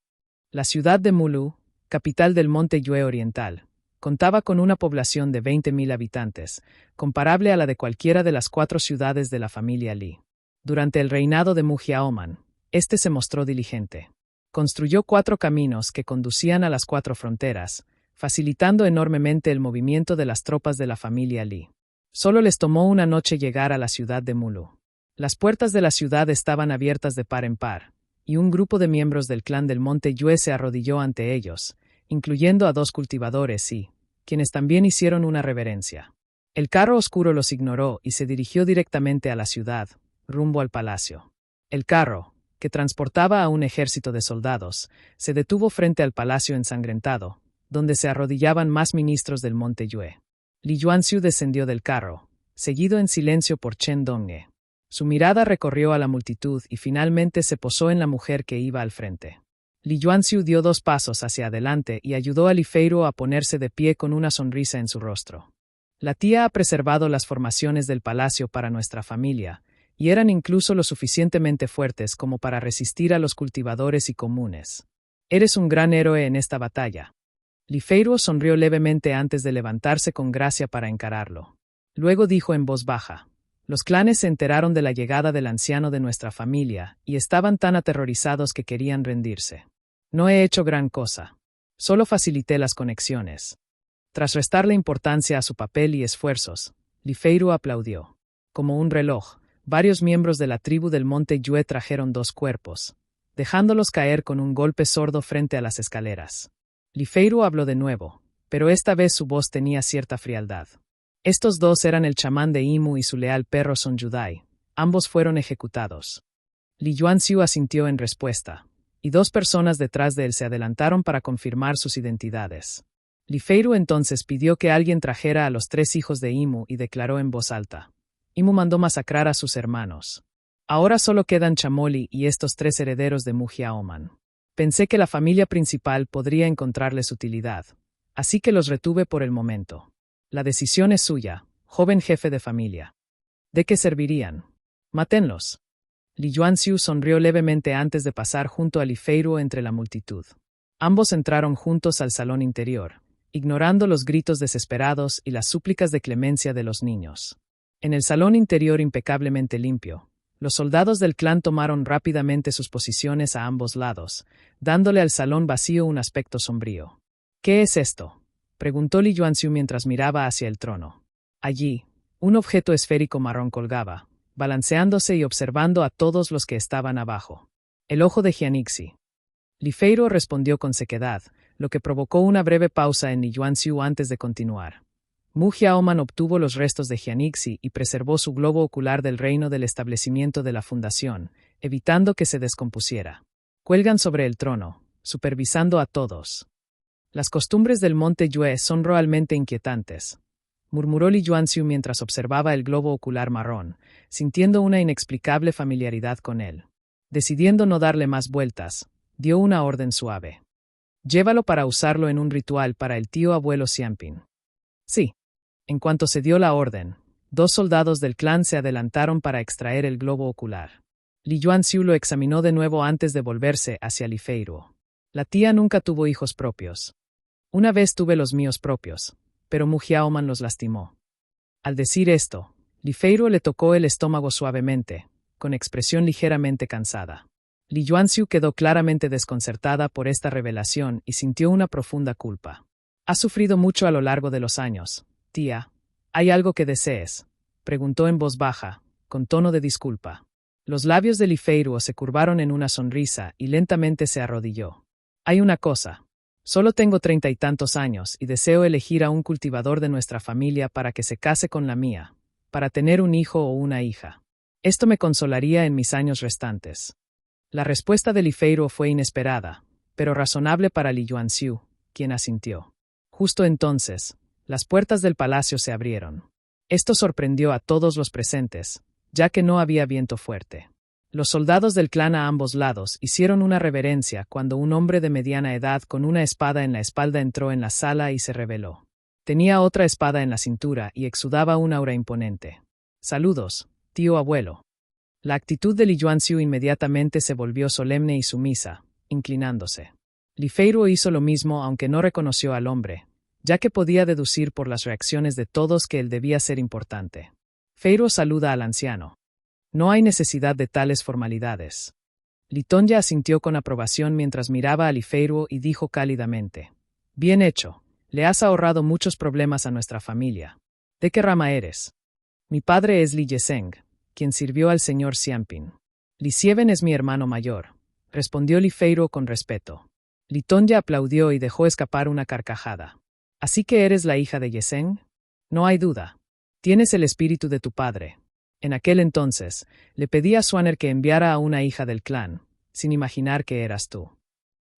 La ciudad de Mulu, capital del monte Yue Oriental, contaba con una población de 20.000 habitantes, comparable a la de cualquiera de las 4 ciudades de la familia Li. Durante el reinado de Mujiaoman, este se mostró diligente. Construyó 4 caminos que conducían a las 4 fronteras, facilitando enormemente el movimiento de las tropas de la familia Li. Solo les tomó una noche llegar a la ciudad de Mulu. Las puertas de la ciudad estaban abiertas de par en par, y un grupo de miembros del clan del monte Yue se arrodilló ante ellos, incluyendo a 2 cultivadores quienes también hicieron una reverencia. El carro oscuro los ignoró y se dirigió directamente a la ciudad, rumbo al palacio. El carro, que transportaba a un ejército de soldados, se detuvo frente al palacio ensangrentado, donde se arrodillaban más ministros del monte Yue. Li Yuanxiu descendió del carro, seguido en silencio por Chen Dongye. Su mirada recorrió a la multitud y finalmente se posó en la mujer que iba al frente. Li Yuanxiu dio 2 pasos hacia adelante y ayudó a Li Feiruo a ponerse de pie con una sonrisa en su rostro. La tía ha preservado las formaciones del palacio para nuestra familia, y eran incluso lo suficientemente fuertes como para resistir a los cultivadores y comunes. Eres un gran héroe en esta batalla. Li Feiruo sonrió levemente antes de levantarse con gracia para encararlo. Luego dijo en voz baja: los clanes se enteraron de la llegada del anciano de nuestra familia y estaban tan aterrorizados que querían rendirse. No he hecho gran cosa. Solo facilité las conexiones. Tras restarle importancia a su papel y esfuerzos, Li Feiruo aplaudió. Como un reloj, varios miembros de la tribu del monte Yue trajeron 2 cuerpos, dejándolos caer con un golpe sordo frente a las escaleras. Li Feiruo habló de nuevo, pero esta vez su voz tenía cierta frialdad. Estos 2 eran el chamán de Imu y su leal perro Son Yudai. Ambos fueron ejecutados. Li Yuanxiu asintió en respuesta, y 2 personas detrás de él se adelantaron para confirmar sus identidades. Li Feiruo entonces pidió que alguien trajera a los 3 hijos de Imu y declaró en voz alta: Imu mandó masacrar a sus hermanos. Ahora solo quedan Chamoli y estos 3 herederos de Mujia Oman. Pensé que la familia principal podría encontrarles utilidad, así que los retuve por el momento. La decisión es suya, joven jefe de familia. ¿De qué servirían? Mátenlos. Li Yuanxiu sonrió levemente antes de pasar junto a Li Feiruo entre la multitud. Ambos entraron juntos al salón interior, ignorando los gritos desesperados y las súplicas de clemencia de los niños. En el salón interior impecablemente limpio, los soldados del clan tomaron rápidamente sus posiciones a ambos lados, dándole al salón vacío un aspecto sombrío. ¿Qué es esto?, preguntó Li Yuanxiu mientras miraba hacia el trono. Allí, un objeto esférico marrón colgaba, balanceándose y observando a todos los que estaban abajo. El ojo de Jianixi. Li Feiruo respondió con sequedad, lo que provocó una breve pausa en Li Yuanxiu antes de continuar. Mujia Oman obtuvo los restos de Jianixi y preservó su globo ocular del reino del establecimiento de la fundación, evitando que se descompusiera. Cuelgan sobre el trono, supervisando a todos. Las costumbres del monte Yue son realmente inquietantes, murmuró Li Yuanxiu mientras observaba el globo ocular marrón, sintiendo una inexplicable familiaridad con él. Decidiendo no darle más vueltas, dio una orden suave. Llévalo para usarlo en un ritual para el tío abuelo Xianping. Sí. En cuanto se dio la orden, 2 soldados del clan se adelantaron para extraer el globo ocular. Li Yuanxiu lo examinó de nuevo antes de volverse hacia Li Feiruo. La tía nunca tuvo hijos propios. Una vez tuve los míos propios, pero Mujia Oman los lastimó. Al decir esto, Li Feiruo le tocó el estómago suavemente, con expresión ligeramente cansada. Li Yuanxiu quedó claramente desconcertada por esta revelación y sintió una profunda culpa. Ha sufrido mucho a lo largo de los años. Tía, ¿hay algo que desees?, preguntó en voz baja, con tono de disculpa. Los labios de Li Feiruo se curvaron en una sonrisa y lentamente se arrodilló. Hay una cosa. Solo tengo 30 y tantos años y deseo elegir a un cultivador de nuestra familia para que se case con la mía, para tener un hijo o una hija. Esto me consolaría en mis años restantes. La respuesta de Li Feiruo fue inesperada, pero razonable para Li Yuanxiu, quien asintió. Justo entonces, las puertas del palacio se abrieron. Esto sorprendió a todos los presentes, ya que no había viento fuerte. Los soldados del clan a ambos lados hicieron una reverencia cuando un hombre de mediana edad con una espada en la espalda entró en la sala y se reveló. Tenía otra espada en la cintura y exudaba un aura imponente. Saludos, tío abuelo. La actitud de Li Yuanxiu inmediatamente se volvió solemne y sumisa, inclinándose. Li Feiruo hizo lo mismo aunque no reconoció al hombre, ya que podía deducir por las reacciones de todos que él debía ser importante. Feiruo saluda al anciano. No hay necesidad de tales formalidades. Li Tongye asintió con aprobación mientras miraba a Li Feiruo y dijo cálidamente: Bien hecho, le has ahorrado muchos problemas a nuestra familia. ¿De qué rama eres? Mi padre es Li Yeseng, quien sirvió al señor Xianping. Li Xieven es mi hermano mayor, respondió Li Feiruo con respeto. Li Tongye aplaudió y dejó escapar una carcajada. ¿Así que eres la hija de Yeseng? No hay duda. Tienes el espíritu de tu padre. En aquel entonces, le pedí a Swanner que enviara a una hija del clan, sin imaginar que eras tú.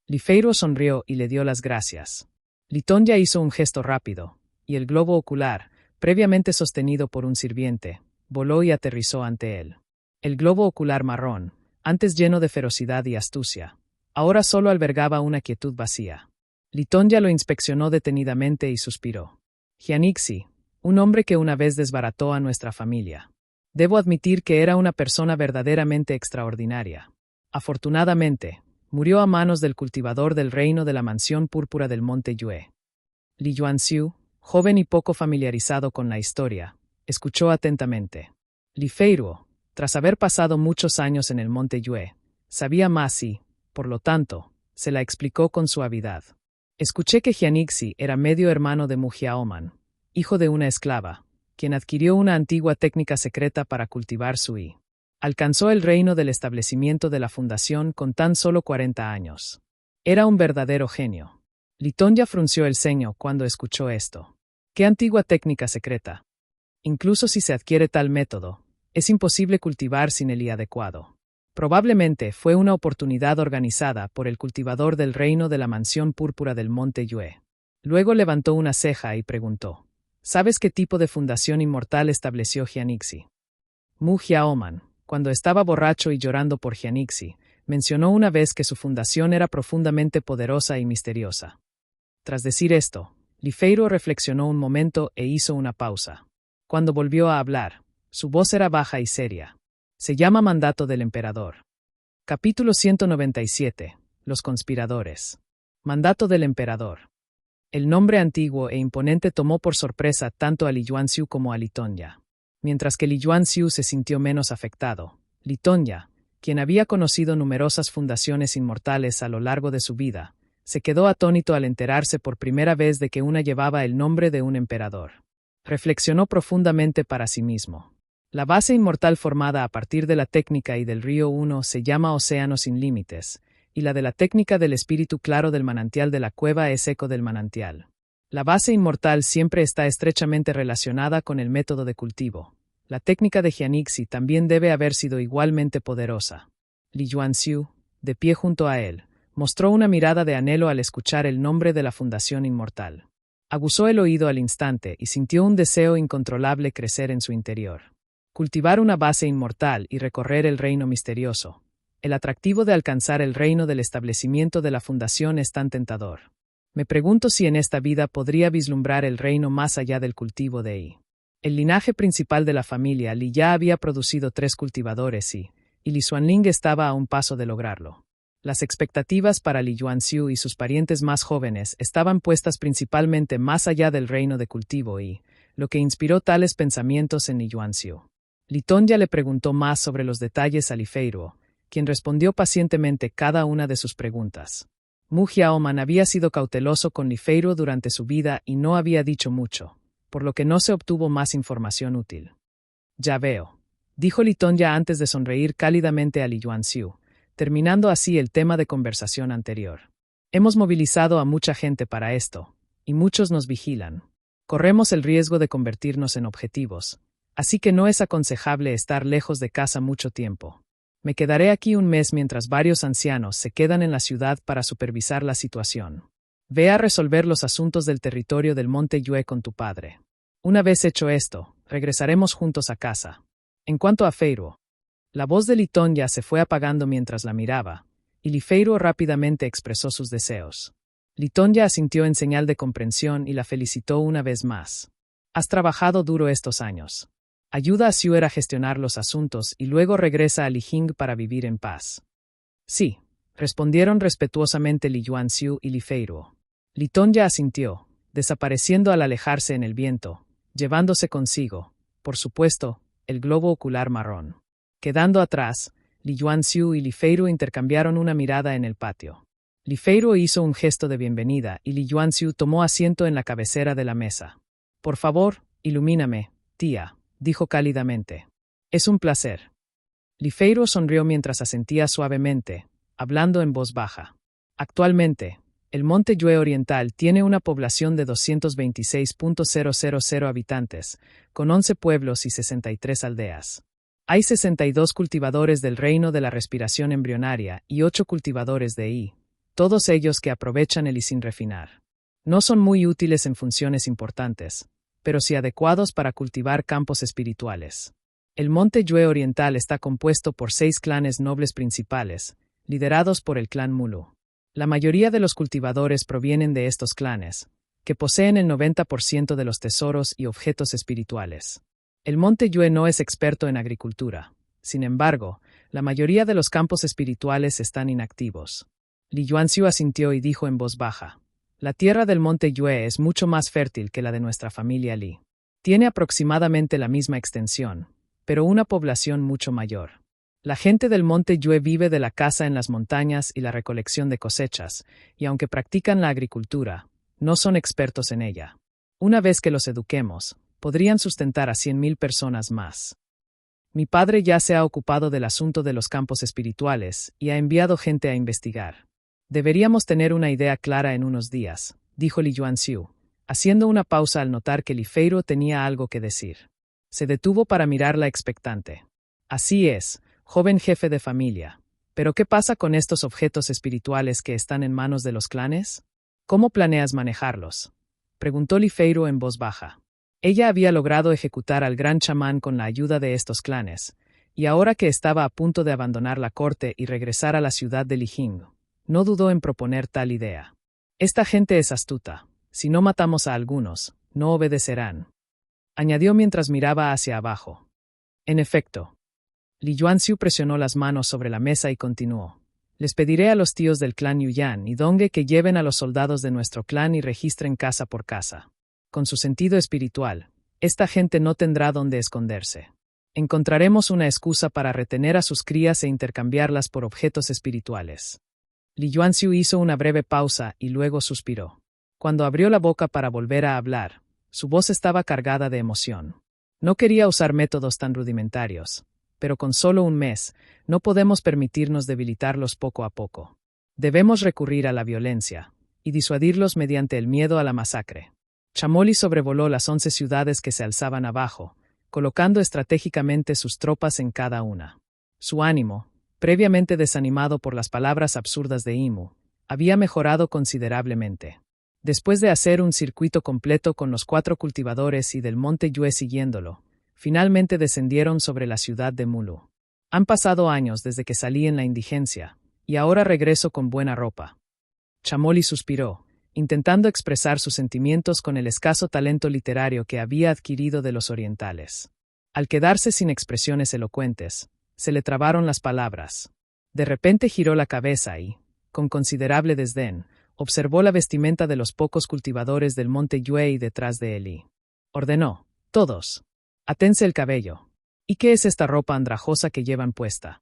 Li Feiruo sonrió y le dio las gracias. Li Tongye hizo un gesto rápido, y el globo ocular, previamente sostenido por un sirviente, voló y aterrizó ante él. El globo ocular marrón, antes lleno de ferocidad y astucia, ahora solo albergaba una quietud vacía. Litonya lo inspeccionó detenidamente y suspiró. Hyanixi, un hombre que una vez desbarató a nuestra familia. Debo admitir que era una persona verdaderamente extraordinaria. Afortunadamente, murió a manos del cultivador del reino de la mansión púrpura del monte Yue. Li Yuanxiu, joven y poco familiarizado con la historia, escuchó atentamente. Li Feiruo, tras haber pasado muchos años en el monte Yue, sabía más y, por lo tanto, se la explicó con suavidad. Escuché que Hyanixi era medio hermano de Mujiaoman, hijo de una esclava, quien adquirió una antigua técnica secreta para cultivar su yi. Alcanzó el reino del establecimiento de la fundación con tan solo 40 años. Era un verdadero genio. Litonya frunció el ceño cuando escuchó esto. ¿Qué antigua técnica secreta? Incluso si se adquiere tal método, es imposible cultivar sin el yi adecuado. Probablemente fue una oportunidad organizada por el cultivador del reino de la mansión púrpura del monte Yue. Luego levantó una ceja y preguntó: ¿Sabes qué tipo de fundación inmortal estableció Hyanixi? Mujiaoman, cuando estaba borracho y llorando por Hyanixi, mencionó una vez que su fundación era profundamente poderosa y misteriosa. Tras decir esto, Li Feiruo reflexionó un momento e hizo una pausa. Cuando volvió a hablar, su voz era baja y seria. Se llama Mandato del Emperador. Capítulo 197. Los conspiradores. Mandato del Emperador. El nombre antiguo e imponente tomó por sorpresa tanto a Li Yuanxiu como a Litonya. Mientras que Li Yuanxiu se sintió menos afectado, Litonya, quien había conocido numerosas fundaciones inmortales a lo largo de su vida, se quedó atónito al enterarse por primera vez de que una llevaba el nombre de un emperador. Reflexionó profundamente para sí mismo. La base inmortal formada a partir de la técnica y del río Uno se llama Océano sin límites, y la de la técnica del espíritu claro del manantial de la cueva es eco del manantial. La base inmortal siempre está estrechamente relacionada con el método de cultivo. La técnica de Hyanixi también debe haber sido igualmente poderosa. Li Yuanxiu, de pie junto a él, mostró una mirada de anhelo al escuchar el nombre de la fundación inmortal. Aguzó el oído al instante y sintió un deseo incontrolable crecer en su interior. Cultivar una base inmortal y recorrer el reino misterioso. El atractivo de alcanzar el reino del establecimiento de la fundación es tan tentador. Me pregunto si en esta vida podría vislumbrar el reino más allá del cultivo de yi. El linaje principal de la familia Li ya había producido 3 cultivadores y Li Xuanling estaba a un paso de lograrlo. Las expectativas para Li Yuanxiu y sus parientes más jóvenes estaban puestas principalmente más allá del reino de cultivo y, lo que inspiró tales pensamientos en Li Yuanxiu. Litonya le preguntó más sobre los detalles a Li Feiruo, quien respondió pacientemente cada una de sus preguntas. Mujiaoman había sido cauteloso con Li Feiruo durante su vida y no había dicho mucho, por lo que no se obtuvo más información útil. Ya veo, dijo Litonya antes de sonreír cálidamente a Li Yuanxiu, terminando así el tema de conversación anterior. Hemos movilizado a mucha gente para esto, y muchos nos vigilan. Corremos el riesgo de convertirnos en objetivos, así que no es aconsejable estar lejos de casa mucho tiempo. Me quedaré aquí un mes mientras varios ancianos se quedan en la ciudad para supervisar la situación. Ve a resolver los asuntos del territorio del monte Yue con tu padre. Una vez hecho esto, regresaremos juntos a casa. En cuanto a Feiruo, la voz de Litonya se fue apagando mientras la miraba, y Li Feiruo rápidamente expresó sus deseos. Litonya asintió en señal de comprensión y la felicitó una vez más. Has trabajado duro estos años. Ayuda a Xiuer a gestionar los asuntos y luego regresa a Lijing para vivir en paz. Sí, respondieron respetuosamente Li Yuanxiu y Li Feiruo. Litonya asintió, desapareciendo al alejarse en el viento, llevándose consigo, por supuesto, el globo ocular marrón. Quedando atrás, Li Yuanxiu y Li Feiruo intercambiaron una mirada en el patio. Li Feiruo hizo un gesto de bienvenida y Li Yuanxiu tomó asiento en la cabecera de la mesa. Por favor, ilumíname, tía, dijo cálidamente. Es un placer. Li Feiruo sonrió mientras asentía suavemente, hablando en voz baja. Actualmente, el monte Yue Oriental tiene una población de 226.000 habitantes, con 11 pueblos y 63 aldeas. Hay 62 cultivadores del reino de la respiración embrionaria y 8 cultivadores de yi, todos ellos que aprovechan el yi sin refinar. No son muy útiles en funciones importantes, pero sí adecuados para cultivar campos espirituales. El monte Yue Oriental está compuesto por 6 clanes nobles principales, liderados por el clan Mulu. La mayoría de los cultivadores provienen de estos clanes, que poseen el 90% de los tesoros y objetos espirituales. El monte Yue no es experto en agricultura. Sin embargo, la mayoría de los campos espirituales están inactivos. Li Yuanxiu asintió y dijo en voz baja: la tierra del monte Yue es mucho más fértil que la de nuestra familia Li. Tiene aproximadamente la misma extensión, pero una población mucho mayor. La gente del monte Yue vive de la caza en las montañas y la recolección de cosechas, y aunque practican la agricultura, no son expertos en ella. Una vez que los eduquemos, podrían sustentar a 100,000 personas más. Mi padre ya se ha ocupado del asunto de los campos espirituales y ha enviado gente a investigar. Deberíamos tener una idea clara en unos días, dijo Li Yuanxiu, haciendo una pausa al notar que Li Feiro tenía algo que decir. Se detuvo para mirarla expectante. Así es, joven jefe de familia. ¿Pero qué pasa con estos objetos espirituales que están en manos de los clanes? ¿Cómo planeas manejarlos?, preguntó Li Feiro en voz baja. Ella había logrado ejecutar al gran chamán con la ayuda de estos clanes, y ahora que estaba a punto de abandonar la corte y regresar a la ciudad de Lijing, no dudó en proponer tal idea. Esta gente es astuta. Si no matamos a algunos, no obedecerán, añadió mientras miraba hacia abajo. En efecto. Li Yuanxiu presionó las manos sobre la mesa y continuó. Les pediré a los tíos del clan Yuyan y Dongge que lleven a los soldados de nuestro clan y registren casa por casa. Con su sentido espiritual, esta gente no tendrá dónde esconderse. Encontraremos una excusa para retener a sus crías e intercambiarlas por objetos espirituales. Li Yuanxiu hizo una breve pausa y luego suspiró. Cuando abrió la boca para volver a hablar, su voz estaba cargada de emoción. No quería usar métodos tan rudimentarios, pero con solo un mes, no podemos permitirnos debilitarlos poco a poco. Debemos recurrir a la violencia y disuadirlos mediante el miedo a la masacre. Chamoli sobrevoló las 11 ciudades que se alzaban abajo, colocando estratégicamente sus tropas en cada una. Su ánimo, previamente desanimado por las palabras absurdas de Imu, había mejorado considerablemente. Después de hacer un circuito completo con los 4 cultivadores y del monte Yue siguiéndolo, finalmente descendieron sobre la ciudad de Mulu. Han pasado años desde que salí en la indigencia, y ahora regreso con buena ropa. Chamoli suspiró, intentando expresar sus sentimientos con el escaso talento literario que había adquirido de los orientales. Al quedarse sin expresiones elocuentes, se le trabaron las palabras. De repente giró la cabeza y, con considerable desdén, observó la vestimenta de los pocos cultivadores del monte Yue y detrás de él y ordenó: todos, atense el cabello. ¿Y qué es esta ropa andrajosa que llevan puesta?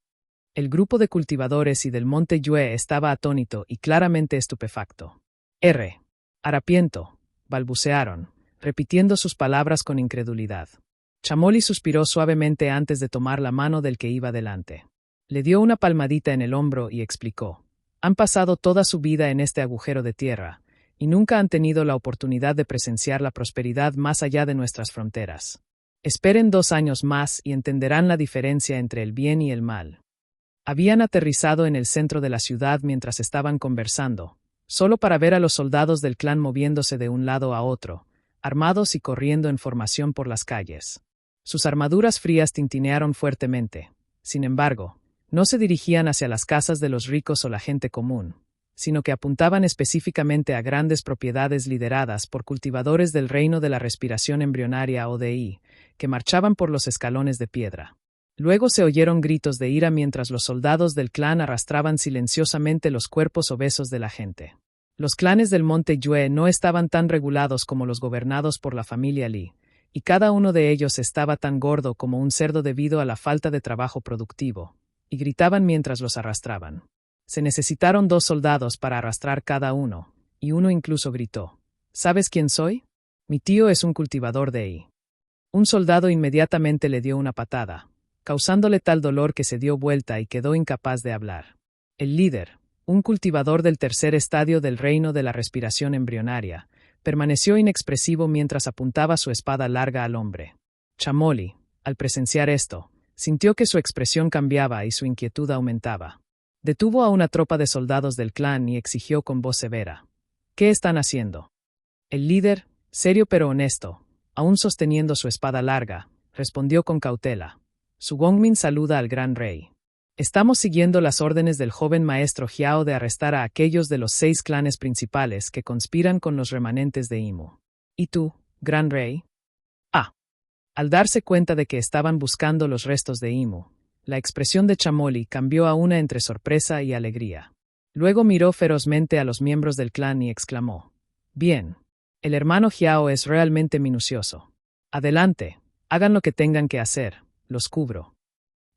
El grupo de cultivadores y del monte Yue estaba atónito y claramente estupefacto. Harapiento, balbucearon, repitiendo sus palabras con incredulidad. Chamoli suspiró suavemente antes de tomar la mano del que iba delante. Le dio una palmadita en el hombro y explicó: han pasado toda su vida en este agujero de tierra, y nunca han tenido la oportunidad de presenciar la prosperidad más allá de nuestras fronteras. Esperen 2 años más y entenderán la diferencia entre el bien y el mal. Habían aterrizado en el centro de la ciudad mientras estaban conversando, solo para ver a los soldados del clan moviéndose de un lado a otro, armados y corriendo en formación por las calles. Sus armaduras frías tintinearon fuertemente. Sin embargo, no se dirigían hacia las casas de los ricos o la gente común, sino que apuntaban específicamente a grandes propiedades lideradas por cultivadores del reino de la respiración embrionaria ODI, que marchaban por los escalones de piedra. Luego se oyeron gritos de ira mientras los soldados del clan arrastraban silenciosamente los cuerpos obesos de la gente. Los clanes del monte Yue no estaban tan regulados como los gobernados por la familia Li, y cada uno de ellos estaba tan gordo como un cerdo debido a la falta de trabajo productivo, y gritaban mientras los arrastraban. Se necesitaron 2 soldados para arrastrar cada uno, y uno incluso gritó: ¿sabes quién soy? Mi tío es un cultivador de I. Un soldado inmediatamente le dio una patada, causándole tal dolor que se dio vuelta y quedó incapaz de hablar. El líder, un cultivador del 3er estadio del reino de la respiración embrionaria, permaneció inexpresivo mientras apuntaba su espada larga al hombre. Chamoli, al presenciar esto, sintió que su expresión cambiaba y su inquietud aumentaba. Detuvo a una tropa de soldados del clan y exigió con voz severa: ¿qué están haciendo? El líder, serio pero honesto, Aún sosteniendo su espada larga, respondió con cautela. Su Gongmin saluda al gran rey. Estamos siguiendo las órdenes del joven maestro Jiao de arrestar a aquellos de los 6 clanes principales que conspiran con los remanentes de Imu. ¿Y tú, gran rey? Al darse cuenta de que estaban buscando los restos de Imu, la expresión de Chamoli cambió a una entre sorpresa y alegría. Luego miró ferozmente a los miembros del clan y exclamó: «Bien, el hermano Jiao es realmente minucioso. Adelante, hagan lo que tengan que hacer, los cubro».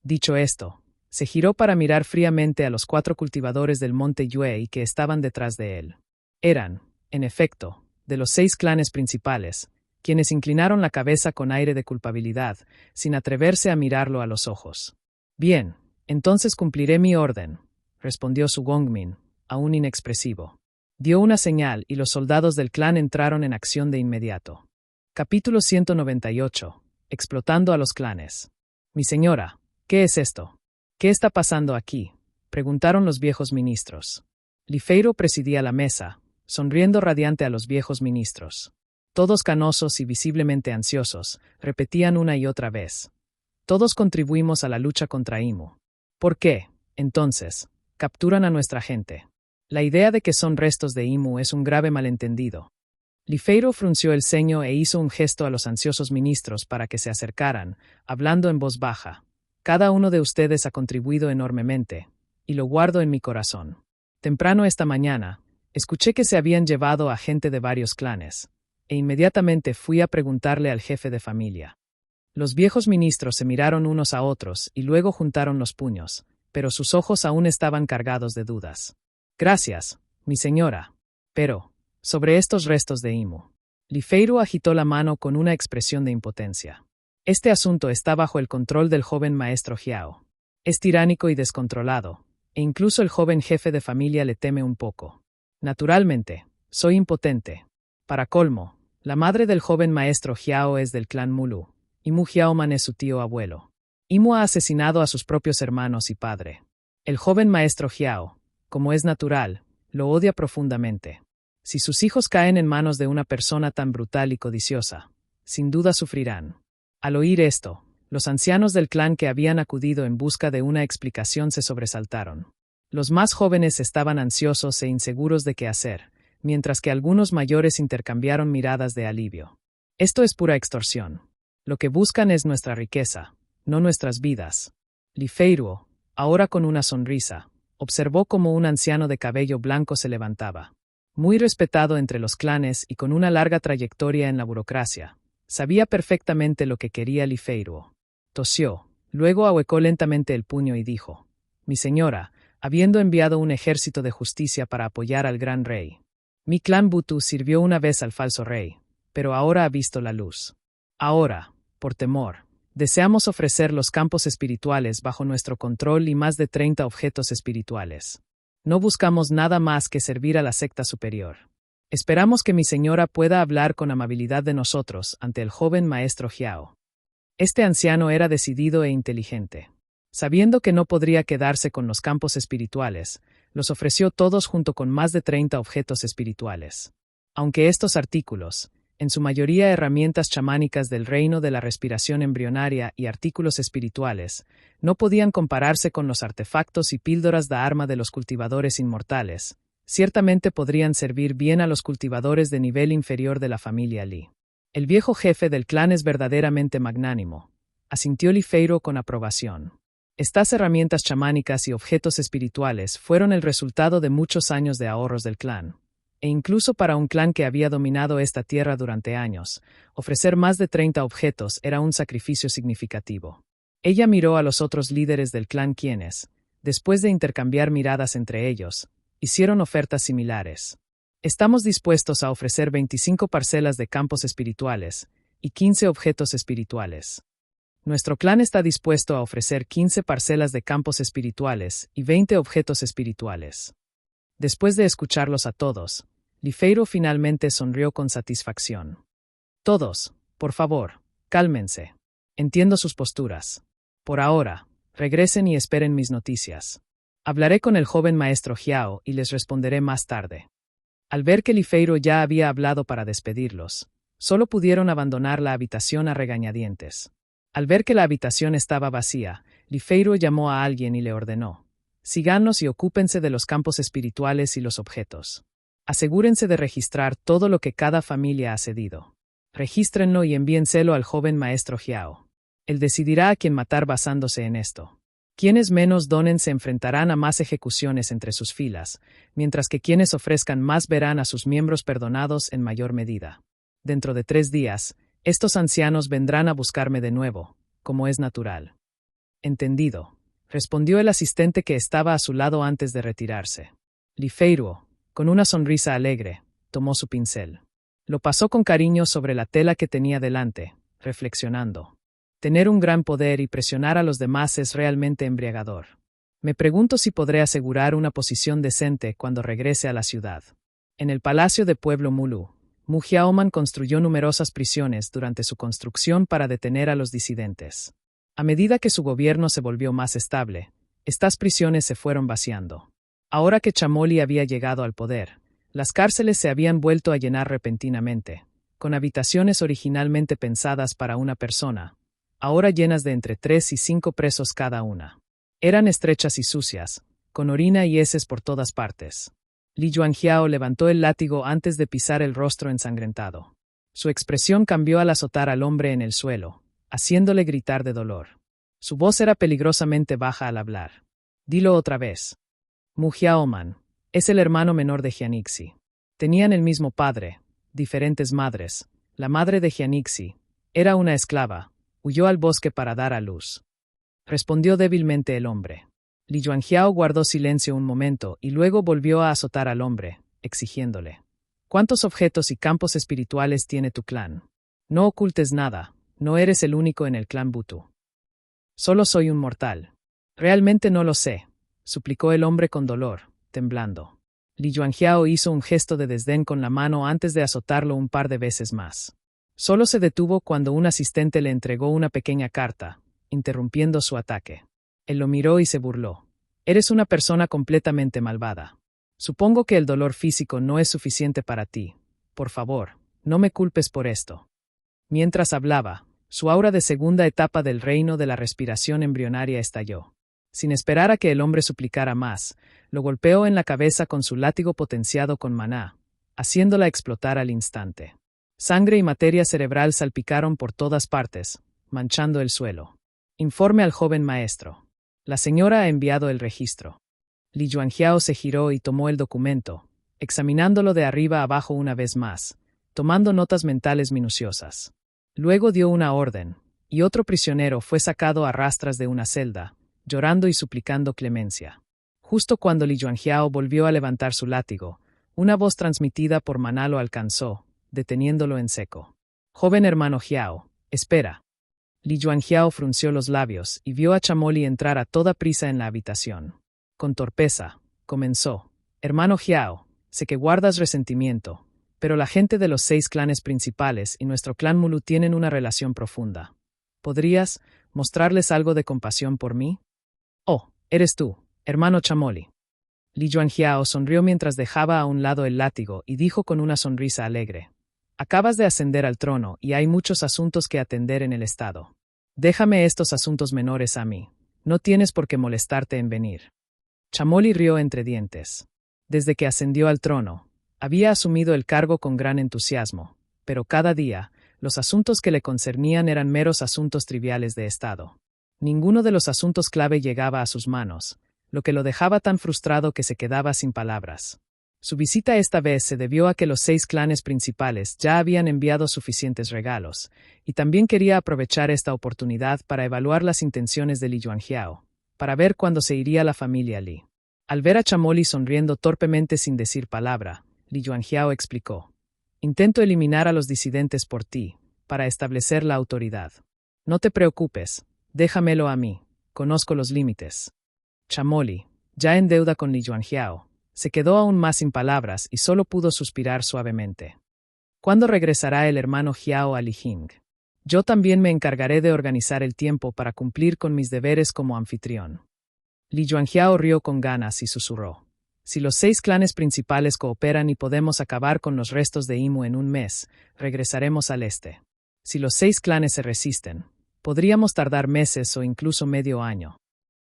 Dicho esto, se giró para mirar fríamente a los 4 cultivadores del monte Yue que estaban detrás de él. Eran, en efecto, de los 6 clanes principales, quienes inclinaron la cabeza con aire de culpabilidad, sin atreverse a mirarlo a los ojos. «Bien, entonces cumpliré mi orden», respondió su Gongmin, aún inexpresivo. Dio una señal y los soldados del clan entraron en acción de inmediato. Capítulo 198. Explotando a los clanes. «Mi señora, ¿qué es esto? ¿Qué está pasando aquí?», preguntaron los viejos ministros. Li Feiro presidía la mesa, sonriendo radiante a los viejos ministros. Todos canosos y visiblemente ansiosos, repetían una y otra vez: «Todos contribuimos a la lucha contra Imu. ¿Por qué, entonces, capturan a nuestra gente? La idea de que son restos de Imu es un grave malentendido». Li Feiro frunció el ceño e hizo un gesto a los ansiosos ministros para que se acercaran, hablando en voz baja: «Cada uno de ustedes ha contribuido enormemente, y lo guardo en mi corazón. Temprano esta mañana, escuché que se habían llevado a gente de varios clanes, e inmediatamente fui a preguntarle al jefe de familia». Los viejos ministros se miraron unos a otros y luego juntaron los puños, pero sus ojos aún estaban cargados de dudas. «Gracias, mi señora. Pero, sobre estos restos de Imu». Li Feiro agitó la mano con una expresión de impotencia. «Este asunto está bajo el control del joven maestro Jiao. Es tiránico y descontrolado, e incluso el joven jefe de familia le teme un poco. Naturalmente, soy impotente. Para colmo, la madre del joven maestro Jiao es del clan Mulu, y Mu Jiaoman es su tío abuelo. Imu ha asesinado a sus propios hermanos y padre. El joven maestro Jiao, como es natural, lo odia profundamente. Si sus hijos caen en manos de una persona tan brutal y codiciosa, sin duda sufrirán». Al oír esto, los ancianos del clan que habían acudido en busca de una explicación se sobresaltaron. Los más jóvenes estaban ansiosos e inseguros de qué hacer, mientras que algunos mayores intercambiaron miradas de alivio. «Esto es pura extorsión. Lo que buscan es nuestra riqueza, no nuestras vidas». Li Feiro, ahora con una sonrisa, observó cómo un anciano de cabello blanco se levantaba. Muy respetado entre los clanes y con una larga trayectoria en la burocracia, sabía perfectamente lo que quería Li Feiro. Tosió, luego ahuecó lentamente el puño y dijo: «Mi señora, habiendo enviado un ejército de justicia para apoyar al gran rey. Mi clan Butu sirvió una vez al falso rey, pero ahora ha visto la luz. Ahora, por temor, deseamos ofrecer los campos espirituales bajo nuestro control y más de 30 objetos espirituales. No buscamos nada más que servir a la secta superior. Esperamos que mi señora pueda hablar con amabilidad de nosotros ante el joven maestro Jiao». Este anciano era decidido e inteligente. Sabiendo que no podría quedarse con los campos espirituales, los ofreció todos junto con más de 30 objetos espirituales. Aunque estos artículos, en su mayoría herramientas chamánicas del reino de la respiración embrionaria y artículos espirituales, no podían compararse con los artefactos y píldoras de arma de los cultivadores inmortales, ciertamente podrían servir bien a los cultivadores de nivel inferior de la familia Li. «El viejo jefe del clan es verdaderamente magnánimo», asintió Li Feiro con aprobación. Estas herramientas chamánicas y objetos espirituales fueron el resultado de muchos años de ahorros del clan. E incluso para un clan que había dominado esta tierra durante años, ofrecer más de 30 objetos era un sacrificio significativo. Ella miró a los otros líderes del clan quienes, después de intercambiar miradas entre ellos, hicieron ofertas similares. «Estamos dispuestos a ofrecer 25 parcelas de campos espirituales y 15 objetos espirituales. Nuestro clan está dispuesto a ofrecer 15 parcelas de campos espirituales y 20 objetos espirituales». Después de escucharlos a todos, Li Feiro finalmente sonrió con satisfacción. «Todos, por favor, cálmense. Entiendo sus posturas. Por ahora, regresen y esperen mis noticias. Hablaré con el joven maestro Jiao y les responderé más tarde». Al ver que Li Feiro ya había hablado para despedirlos, Solo pudieron abandonar la habitación a regañadientes. Al ver que la habitación estaba vacía, Li Feiruo llamó a alguien y le ordenó: síganos y ocúpense de los campos espirituales y los objetos. Asegúrense de registrar todo lo que cada familia ha cedido. Regístrenlo y envíenselo al joven maestro Jiao. Él decidirá a quién matar basándose en esto. Quienes menos donen se enfrentarán a más ejecuciones entre sus filas, mientras que quienes ofrezcan más verán a sus miembros perdonados en mayor medida. Dentro de 3 días, estos ancianos vendrán a buscarme de nuevo, como es natural. Entendido, respondió el asistente que estaba a su lado antes de retirarse. Li Feiruo, con una sonrisa alegre, tomó su pincel. Lo pasó con cariño sobre la tela que tenía delante, reflexionando. Tener un gran poder y presionar a los demás es realmente embriagador. Me pregunto si podré asegurar una posición decente cuando regrese a la ciudad. En el palacio de Pueblo Mulu, Mu Xiaoman construyó numerosas prisiones durante su construcción para detener a los disidentes. A medida que su gobierno se volvió más estable, estas prisiones se fueron vaciando. Ahora que Chamoli había llegado al poder, las cárceles se habían vuelto a llenar repentinamente, con habitaciones originalmente pensadas para una persona, ahora llenas de entre 3 y 5 presos cada una. Eran estrechas y sucias, con orina y heces por todas partes. Li Yuanjiao levantó el látigo antes de pisar el rostro ensangrentado. Su expresión cambió al azotar al hombre en el suelo, haciéndole gritar de dolor. Su voz era peligrosamente baja al hablar. Dilo otra vez. Mu Xiaoman es el hermano menor de Jianixi. Tenían el mismo padre, diferentes madres. La madre de Jianixi era una esclava, huyó al bosque para dar a luz. Respondió débilmente el hombre. Li Yuanjiao guardó silencio un momento y luego volvió a azotar al hombre, exigiéndole: ¿cuántos objetos y campos espirituales tiene tu clan? No ocultes nada, no eres el único en el clan Butu. Solo soy un mortal. Realmente no lo sé, suplicó el hombre con dolor, temblando. Li Yuanjiao hizo un gesto de desdén con la mano antes de azotarlo un par de veces más. Solo se detuvo cuando un asistente le entregó una pequeña carta, interrumpiendo su ataque. Él lo miró y se burló. Eres una persona completamente malvada. Supongo que el dolor físico no es suficiente para ti. Por favor, no me culpes por esto. Mientras hablaba, su aura de segunda etapa del reino de la respiración embrionaria estalló. Sin esperar a que el hombre suplicara más, lo golpeó en la cabeza con su látigo potenciado con maná, haciéndola explotar al instante. Sangre y materia cerebral salpicaron por todas partes, manchando el suelo. Informe al joven maestro. La señora ha enviado el registro. Li Yuanjiao se giró y tomó el documento, examinándolo de arriba a abajo una vez más, tomando notas mentales minuciosas. Luego dio una orden, y otro prisionero fue sacado a rastras de una celda, llorando y suplicando clemencia. Justo cuando Li Yuanjiao volvió a levantar su látigo, una voz transmitida por maná lo alcanzó, deteniéndolo en seco. Joven hermano Jiao, espera. Li Yuanjiao frunció los labios y vio a Chamoli entrar a toda prisa en la habitación. Con torpeza, comenzó: hermano Jiao, sé que guardas resentimiento, pero la gente de los 6 clanes principales y nuestro clan Mulu tienen una relación profunda. ¿Podrías mostrarles algo de compasión por mí? Oh, eres tú, hermano Chamoli. Li Yuanjiao sonrió mientras dejaba a un lado el látigo y dijo con una sonrisa alegre: acabas de ascender al trono y hay muchos asuntos que atender en el estado. Déjame estos asuntos menores a mí. No tienes por qué molestarte en venir. Chamoli rió entre dientes. Desde que ascendió al trono, había asumido el cargo con gran entusiasmo, pero cada día, los asuntos que le concernían eran meros asuntos triviales de estado. Ninguno de los asuntos clave llegaba a sus manos, lo que lo dejaba tan frustrado que se quedaba sin palabras. Su visita esta vez se debió a que los 6 clanes principales ya habían enviado suficientes regalos, y también quería aprovechar esta oportunidad para evaluar las intenciones de Li Yuanjiao, para ver cuándo se iría la familia Li. Al ver a Chamoli sonriendo torpemente sin decir palabra, Li Yuanjiao explicó: intento eliminar a los disidentes por ti, para establecer la autoridad. No te preocupes, déjamelo a mí, conozco los límites. Chamoli, ya en deuda con Li Yuanjiao, se quedó aún más sin palabras y solo pudo suspirar suavemente. ¿Cuándo regresará el hermano Jiao a Lijing? Yo también me encargaré de organizar el tiempo para cumplir con mis deberes como anfitrión. Li Yuanjiao rió con ganas y susurró: Si los 6 clanes principales cooperan y podemos acabar con los restos de Imu en un mes, regresaremos al este. Si los 6 clanes se resisten, podríamos tardar meses o incluso medio año.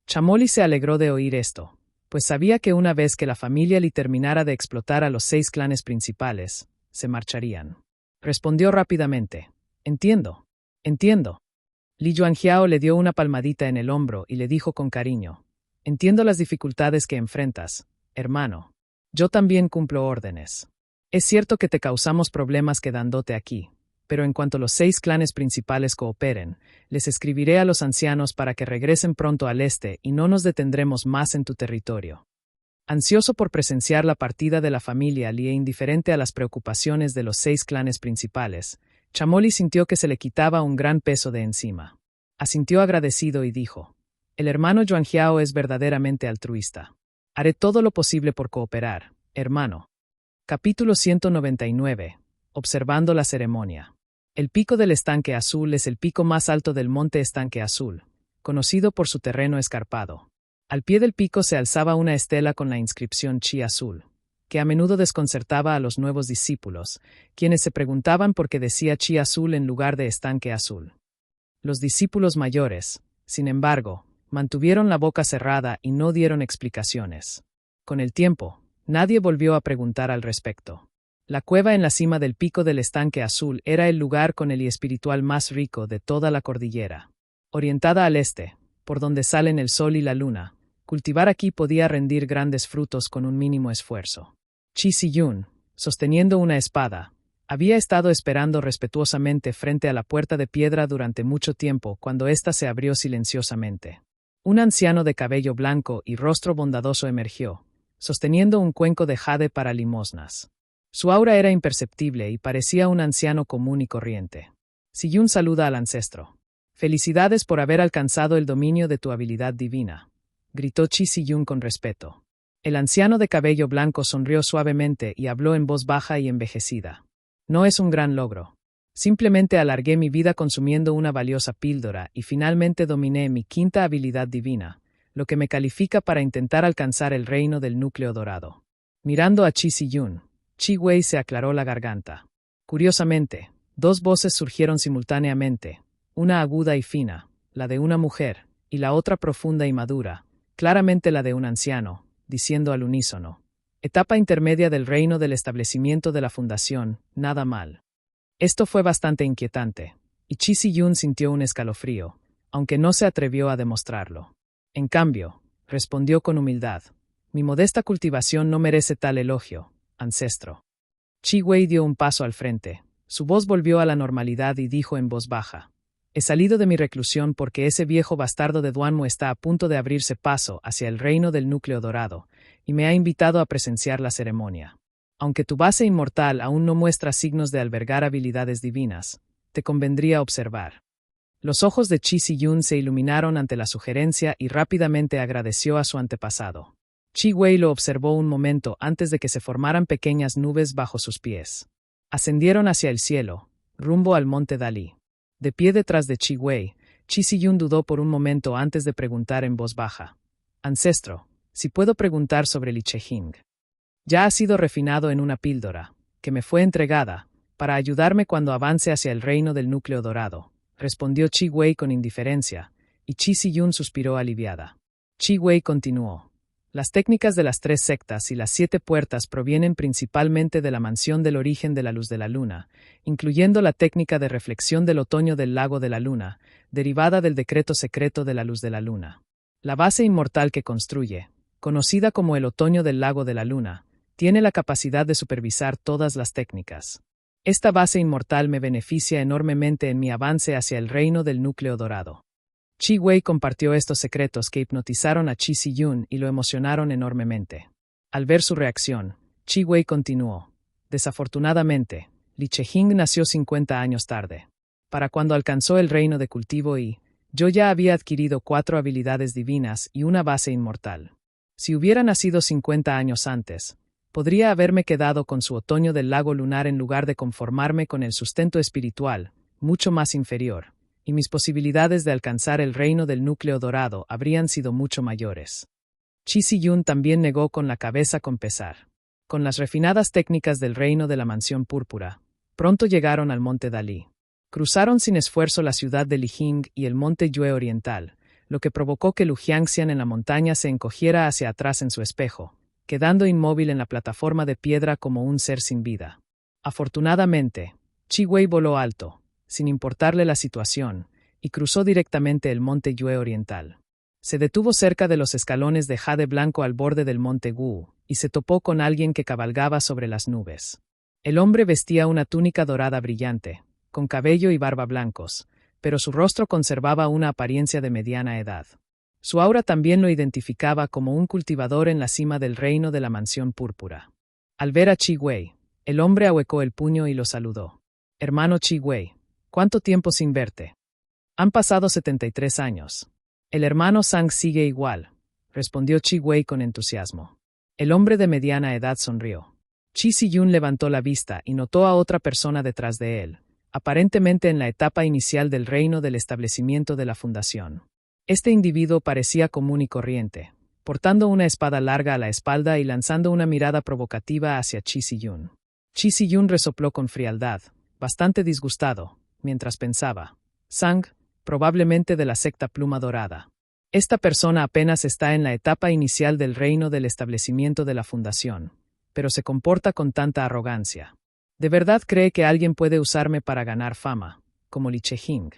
Chamoli se alegró de oír esto, pues sabía que una vez que la familia Li terminara de explotar a los 6 clanes principales, se marcharían. Respondió rápidamente: Entiendo. Entiendo. Li Yuanjiao le dio una palmadita en el hombro y le dijo con cariño: Entiendo las dificultades que enfrentas, hermano. Yo también cumplo órdenes. Es cierto que te causamos problemas quedándote aquí, pero en cuanto los 6 clanes principales cooperen, les escribiré a los ancianos para que regresen pronto al este y no nos detendremos más en tu territorio. Ansioso por presenciar la partida de la familia Li e indiferente a las preocupaciones de los 6 clanes principales, Chamoli sintió que se le quitaba un gran peso de encima. Asintió agradecido y dijo: El hermano Yuanjiao es verdaderamente altruista. Haré todo lo posible por cooperar, hermano. Capítulo 199. Observando la ceremonia. El pico del Estanque Azul es el pico más alto del monte Estanque Azul, conocido por su terreno escarpado. Al pie del pico se alzaba una estela con la inscripción Chi Azul, que a menudo desconcertaba a los nuevos discípulos, quienes se preguntaban por qué decía Chi Azul en lugar de Estanque Azul. Los discípulos mayores, sin embargo, mantuvieron la boca cerrada y no dieron explicaciones. Con el tiempo, nadie volvió a preguntar al respecto. La cueva en la cima del pico del Estanque Azul era el lugar con el y espiritual más rico de toda la cordillera. Orientada al este, por donde salen el sol y la luna, cultivar aquí podía rendir grandes frutos con un mínimo esfuerzo. Chi Siyun, sosteniendo una espada, había estado esperando respetuosamente frente a la puerta de piedra durante mucho tiempo cuando ésta se abrió silenciosamente. Un anciano de cabello blanco y rostro bondadoso emergió, sosteniendo un cuenco de jade para limosnas. Su aura era imperceptible y parecía un anciano común y corriente. Siyun saluda al ancestro. Felicidades por haber alcanzado el dominio de tu habilidad divina, gritó Chi Siyun con respeto. El anciano de cabello blanco sonrió suavemente y habló en voz baja y envejecida. No es un gran logro. Simplemente alargué mi vida consumiendo una valiosa píldora y finalmente dominé mi 5ª habilidad divina, lo que me califica para intentar alcanzar el reino del núcleo dorado. Mirando a Chi Siyun, Chi Wei se aclaró la garganta. Curiosamente, 2 voces surgieron simultáneamente, una aguda y fina, la de una mujer, y la otra profunda y madura, claramente la de un anciano, diciendo al unísono: Etapa intermedia del reino del establecimiento de la fundación, nada mal. Esto fue bastante inquietante, y Chi Siyun sintió un escalofrío, aunque no se atrevió a demostrarlo. En cambio, respondió con humildad: Mi modesta cultivación no merece tal elogio, ancestro. Chi Wei dio un paso al frente, su voz volvió a la normalidad y dijo en voz baja: He salido de mi reclusión porque ese viejo bastardo de Duanmu está a punto de abrirse paso hacia el reino del núcleo dorado, y me ha invitado a presenciar la ceremonia. Aunque tu base inmortal aún no muestra signos de albergar habilidades divinas, te convendría observar. Los ojos de Chi Siyun se iluminaron ante la sugerencia y rápidamente agradeció a su antepasado. Chi Wei lo observó un momento antes de que se formaran pequeñas nubes bajo sus pies. Ascendieron hacia el cielo, rumbo al monte Dalí. De pie detrás de Chi Wei, Chi Siyun dudó por un momento antes de preguntar en voz baja: Ancestro, si puedo preguntar sobre Li Chehing. Ya ha sido refinado en una píldora, que me fue entregada, para ayudarme cuando avance hacia el reino del núcleo dorado, respondió Chi Wei con indiferencia, y Chi Siyun suspiró aliviada. Chi Wei continuó: Las técnicas de las 3 sectas y las 7 puertas provienen principalmente de la mansión del origen de la luz de la luna, incluyendo la técnica de reflexión del otoño del lago de la luna, derivada del decreto secreto de la luz de la luna. La base inmortal que construye, conocida como el otoño del lago de la luna, tiene la capacidad de supervisar todas las técnicas. Esta base inmortal me beneficia enormemente en mi avance hacia el reino del núcleo dorado. Chi Wei compartió estos secretos que hipnotizaron a Chi Siyun y lo emocionaron enormemente. Al ver su reacción, Chi Wei continuó: Desafortunadamente, Li Chehing nació 50 años tarde. Para cuando alcanzó el reino de cultivo yo ya había adquirido 4 habilidades divinas y una base inmortal. Si hubiera nacido 50 años antes, podría haberme quedado con su otoño del lago lunar en lugar de conformarme con el sustento espiritual, mucho más inferior, y mis posibilidades de alcanzar el reino del núcleo dorado habrían sido mucho mayores. Chi Si-yun también negó con la cabeza con pesar. Con las refinadas técnicas del reino de la mansión púrpura, pronto llegaron al monte Dalí. Cruzaron sin esfuerzo la ciudad de Lijing y el monte Yue oriental, lo que provocó que Lu Jiangxian en la montaña se encogiera hacia atrás en su espejo, quedando inmóvil en la plataforma de piedra como un ser sin vida. Afortunadamente, Chi Wei voló alto, sin importarle la situación, y cruzó directamente el monte Yue oriental. Se detuvo cerca de los escalones de jade blanco al borde del monte Wu, y se topó con alguien que cabalgaba sobre las nubes. El hombre vestía una túnica dorada brillante, con cabello y barba blancos, pero su rostro conservaba una apariencia de mediana edad. Su aura también lo identificaba como un cultivador en la cima del reino de la mansión púrpura. Al ver a Chi Wei, el hombre ahuecó el puño y lo saludó. «Hermano Chi Wei, ¿cuánto tiempo sin verte?» «Han pasado 73 años. El hermano Sang sigue igual», respondió Chi Wei con entusiasmo. El hombre de mediana edad sonrió. Chi Si-yun levantó la vista y notó a otra persona detrás de él, aparentemente en la etapa inicial del reino del establecimiento de la fundación. Este individuo parecía común y corriente, portando una espada larga a la espalda y lanzando una mirada provocativa hacia Chi Si-yun. Chi Si-yun resopló con frialdad, bastante disgustado, mientras pensaba: Sang, probablemente de la secta Pluma Dorada. Esta persona apenas está en la etapa inicial del reino del establecimiento de la fundación, pero se comporta con tanta arrogancia. ¿De verdad cree que alguien puede usarme para ganar fama, como Li Chehing?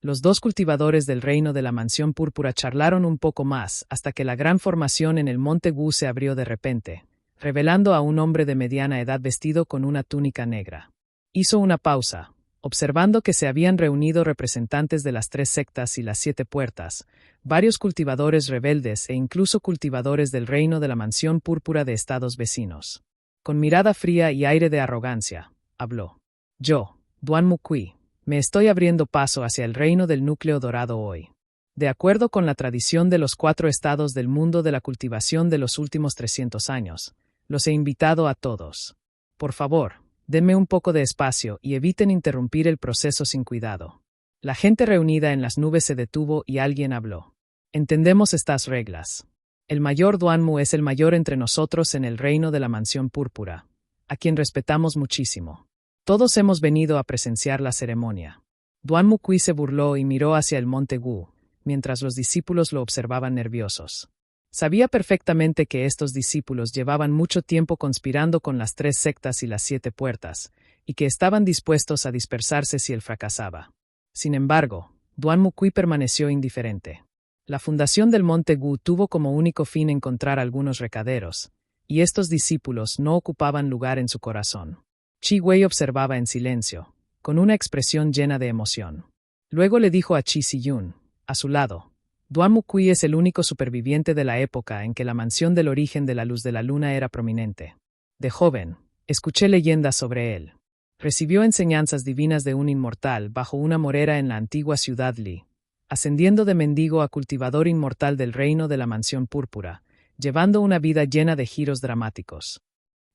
Los dos cultivadores del reino de la mansión púrpura charlaron un poco más hasta que la gran formación en el monte Wu se abrió de repente, revelando a un hombre de mediana edad vestido con una túnica negra. Hizo una pausa, observando que se habían reunido representantes de las 3 sectas y las 7 puertas, varios cultivadores rebeldes e incluso cultivadores del reino de la mansión púrpura de estados vecinos. Con mirada fría y aire de arrogancia, habló. Yo, Duan Mukui, me estoy abriendo paso hacia el reino del núcleo dorado hoy. De acuerdo con la tradición de los 4 estados del mundo de la cultivación de los últimos 300 años, los he invitado a todos. Por favor, denme un poco de espacio y eviten interrumpir el proceso sin cuidado. La gente reunida en las nubes se detuvo y alguien habló. Entendemos estas reglas. El mayor Duanmu es el mayor entre nosotros en el reino de la mansión púrpura, a quien respetamos muchísimo. Todos hemos venido a presenciar la ceremonia. Duan Mukui se burló y miró hacia el monte Wu, mientras los discípulos lo observaban nerviosos. Sabía perfectamente que estos discípulos llevaban mucho tiempo conspirando con las 3 sectas y las 7 puertas, y que estaban dispuestos a dispersarse si él fracasaba. Sin embargo, Duan Mukui permaneció indiferente. La fundación del monte Wu tuvo como único fin encontrar algunos recaderos, y estos discípulos no ocupaban lugar en su corazón. Chi Wei observaba en silencio, con una expresión llena de emoción. Luego le dijo a Chi Si-yun, a su lado: Duan Mukui es el único superviviente de la época en que la mansión del origen de la luz de la luna era prominente. De joven, escuché leyendas sobre él. Recibió enseñanzas divinas de un inmortal bajo una morera en la antigua ciudad Li, ascendiendo de mendigo a cultivador inmortal del reino de la mansión púrpura, llevando una vida llena de giros dramáticos.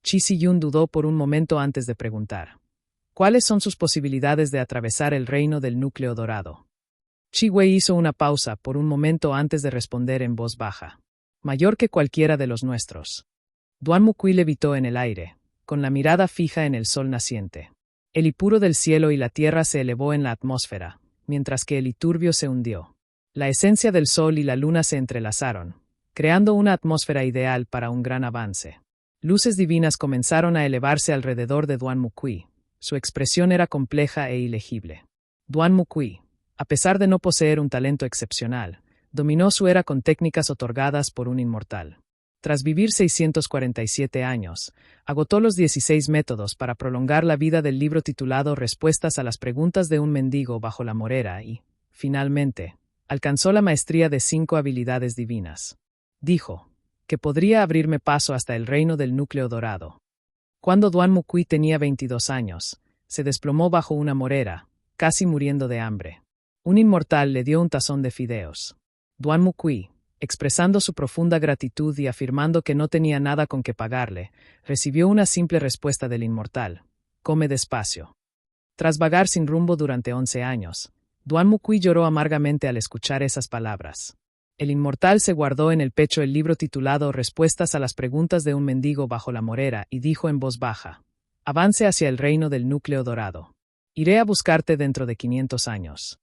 Chi Si-yun dudó por un momento antes de preguntar: ¿cuáles son sus posibilidades de atravesar el reino del núcleo dorado? Chi Wei hizo una pausa por un momento antes de responder en voz baja. Mayor que cualquiera de los nuestros. Duan Mukui levitó en el aire, con la mirada fija en el sol naciente. El hipuro del cielo y la tierra se elevó en la atmósfera, mientras que el iturbio se hundió. La esencia del sol y la luna se entrelazaron, creando una atmósfera ideal para un gran avance. Luces divinas comenzaron a elevarse alrededor de Duan Mukui. Su expresión era compleja e ilegible. Duan Mukui, a pesar de no poseer un talento excepcional, dominó su era con técnicas otorgadas por un inmortal. Tras vivir 647 años, agotó los 16 métodos para prolongar la vida del libro titulado Respuestas a las preguntas de un mendigo bajo la morera y, finalmente, alcanzó la maestría de 5 habilidades divinas. Dijo que podría abrirme paso hasta el reino del núcleo dorado. Cuando Duan Mukui tenía 22 años, se desplomó bajo una morera, casi muriendo de hambre. Un inmortal le dio un tazón de fideos. Duan Mukui, expresando su profunda gratitud y afirmando que no tenía nada con que pagarle, recibió una simple respuesta del inmortal: come despacio. Tras vagar sin rumbo durante 11 años, Duan Mukui lloró amargamente al escuchar esas palabras. El inmortal se guardó en el pecho el libro titulado Respuestas a las preguntas de un mendigo bajo la morera y dijo en voz baja: «Avance hacia el reino del núcleo dorado. Iré a buscarte dentro de 500 años».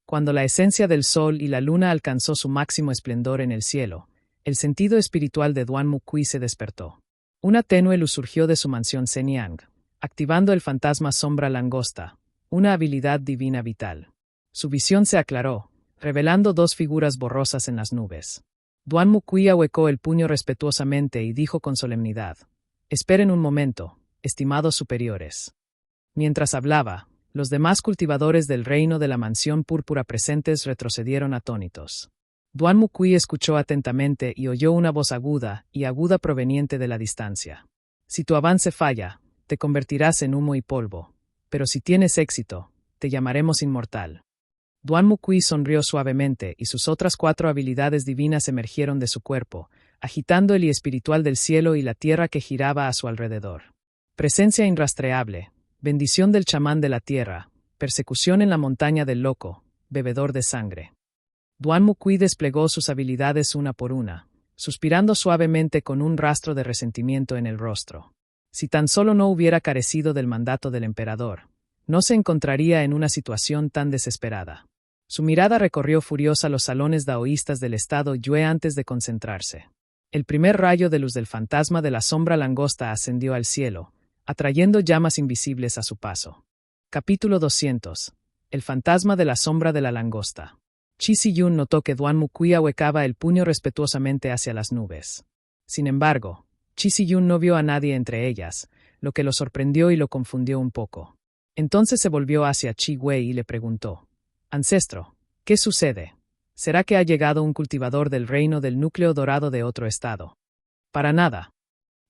Cuando la esencia del sol y la luna alcanzó su máximo esplendor en el cielo, el sentido espiritual de Duan Mukui se despertó. Una tenue luz surgió de su mansión Zeniang, activando el fantasma sombra langosta, una habilidad divina vital. Su visión se aclaró, revelando dos figuras borrosas en las nubes. Duan Mukui ahuecó el puño respetuosamente y dijo con solemnidad: «Esperen un momento, estimados superiores». Mientras hablaba, los demás cultivadores del reino de la mansión púrpura presentes retrocedieron atónitos. Duan Mukui escuchó atentamente y oyó una voz aguda proveniente de la distancia. «Si tu avance falla, te convertirás en humo y polvo, pero si tienes éxito, te llamaremos inmortal». Duan Mukui sonrió suavemente y sus otras 4 habilidades divinas emergieron de su cuerpo, agitando el y espiritual del cielo y la tierra que giraba a su alrededor. Presencia irrastreable, bendición del chamán de la tierra, persecución en la montaña del loco, bebedor de sangre. Duan Mukui desplegó sus habilidades una por una, suspirando suavemente con un rastro de resentimiento en el rostro. Si tan solo no hubiera carecido del mandato del emperador, no se encontraría en una situación tan desesperada. Su mirada recorrió furiosa los salones daoístas del estado Yue antes de concentrarse. El primer rayo de luz del fantasma de la sombra langosta ascendió al cielo, atrayendo llamas invisibles a su paso. Capítulo 200. El fantasma de la sombra de la langosta. Chi Si-yun notó que Duan Mukui ahuecaba el puño respetuosamente hacia las nubes. Sin embargo, Chi Si-yun no vio a nadie entre ellas, lo que lo sorprendió y lo confundió un poco. Entonces se volvió hacia Chi Wei y le preguntó: «Ancestro, ¿qué sucede? ¿Será que ha llegado un cultivador del reino del núcleo dorado de otro estado?» «Para nada».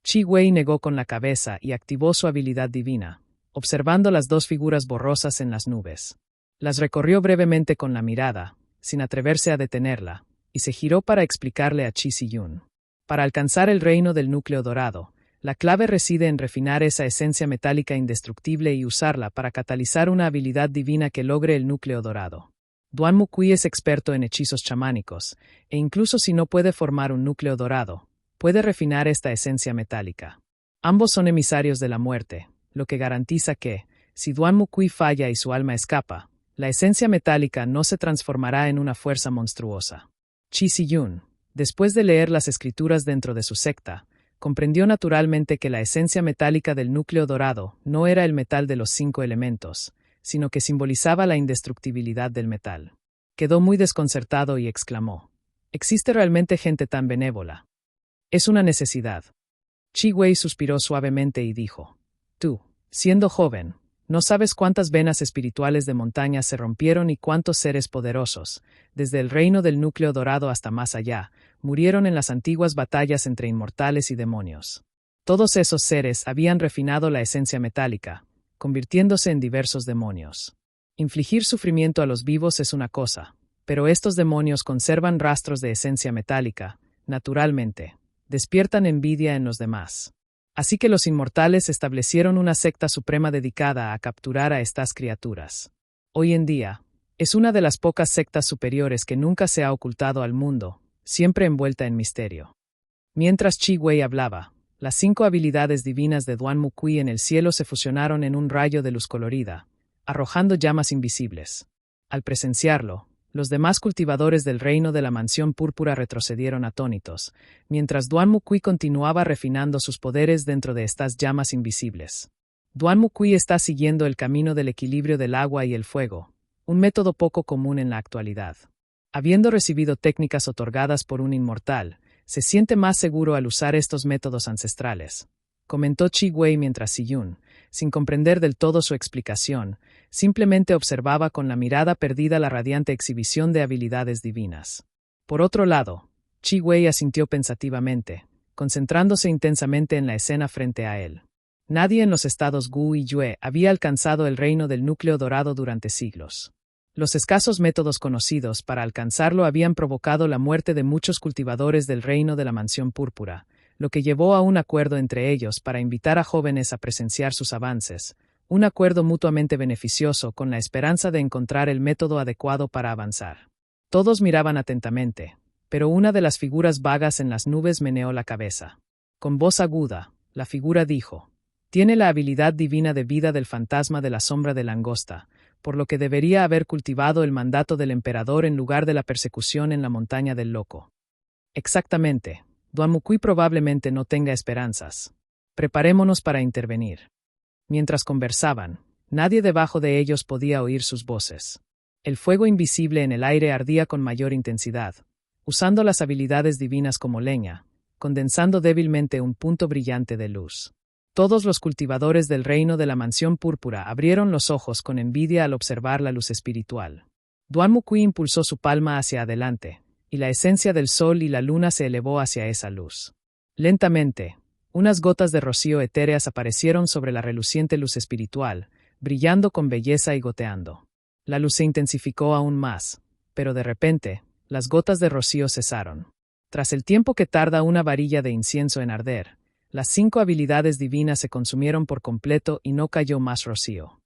Chi Wei negó con la cabeza y activó su habilidad divina, observando las 2 figuras borrosas en las nubes. Las recorrió brevemente con la mirada, sin atreverse a detenerla, y se giró para explicarle a Chi Si-yun. Para alcanzar el reino del núcleo dorado, la clave reside en refinar esa esencia metálica indestructible y usarla para catalizar una habilidad divina que logre el núcleo dorado. Duan Mukui es experto en hechizos chamánicos, e incluso si no puede formar un núcleo dorado, puede refinar esta esencia metálica. Ambos son emisarios de la muerte, lo que garantiza que, si Duan Mukui falla y su alma escapa, la esencia metálica no se transformará en una fuerza monstruosa. Chi Si-yun, después de leer las escrituras dentro de su secta, comprendió naturalmente que la esencia metálica del núcleo dorado no era el metal de los 5 elementos, sino que simbolizaba la indestructibilidad del metal. Quedó muy desconcertado y exclamó: «¿Existe realmente gente tan benévola? Es una necesidad». Chi Wei suspiró suavemente y dijo: «Tú, siendo joven, no sabes cuántas venas espirituales de montaña se rompieron y cuántos seres poderosos, desde el reino del núcleo dorado hasta más allá, murieron en las antiguas batallas entre inmortales y demonios. Todos esos seres habían refinado la esencia metálica, convirtiéndose en diversos demonios. Infligir sufrimiento a los vivos es una cosa, pero estos demonios conservan rastros de esencia metálica, naturalmente, despiertan envidia en los demás. Así que los inmortales establecieron una secta suprema dedicada a capturar a estas criaturas. Hoy en día, es una de las pocas sectas superiores que nunca se ha ocultado al mundo, siempre envuelta en misterio». Mientras Chi Wei hablaba, las 5 habilidades divinas de Duan Mukui en el cielo se fusionaron en un rayo de luz colorida, arrojando llamas invisibles. Al presenciarlo, los demás cultivadores del reino de la mansión púrpura retrocedieron atónitos, mientras Duan Mukui continuaba refinando sus poderes dentro de estas llamas invisibles. Duan Mukui está siguiendo el camino del equilibrio del agua y el fuego, un método poco común en la actualidad. Habiendo recibido técnicas otorgadas por un inmortal, se siente más seguro al usar estos métodos ancestrales, comentó Chi Wei mientras Si-yun, sin comprender del todo su explicación, simplemente observaba con la mirada perdida la radiante exhibición de habilidades divinas. Por otro lado, Chi Wei asintió pensativamente, concentrándose intensamente en la escena frente a él. Nadie en los estados Gu y Yue había alcanzado el reino del núcleo dorado durante siglos. Los escasos métodos conocidos para alcanzarlo habían provocado la muerte de muchos cultivadores del reino de la mansión púrpura, lo que llevó a un acuerdo entre ellos para invitar a jóvenes a presenciar sus avances, un acuerdo mutuamente beneficioso con la esperanza de encontrar el método adecuado para avanzar. Todos miraban atentamente, pero una de las figuras vagas en las nubes meneó la cabeza. Con voz aguda, la figura dijo: «Tiene la habilidad divina de vida del fantasma de la sombra de langosta, por lo que debería haber cultivado el mandato del emperador en lugar de la persecución en la montaña del loco». Exactamente. Duan Muqui probablemente no tenga esperanzas. Preparémonos para intervenir. Mientras conversaban, nadie debajo de ellos podía oír sus voces. El fuego invisible en el aire ardía con mayor intensidad, usando las habilidades divinas como leña, condensando débilmente un punto brillante de luz. Todos los cultivadores del reino de la mansión púrpura abrieron los ojos con envidia al observar la luz espiritual. Duan Muqui impulsó su palma hacia adelante, y la esencia del sol y la luna se elevó hacia esa luz. Lentamente, unas gotas de rocío etéreas aparecieron sobre la reluciente luz espiritual, brillando con belleza y goteando. La luz se intensificó aún más, pero de repente, las gotas de rocío cesaron. Tras el tiempo que tarda una varilla de incienso en arder, las 5 habilidades divinas se consumieron por completo y no cayó más rocío.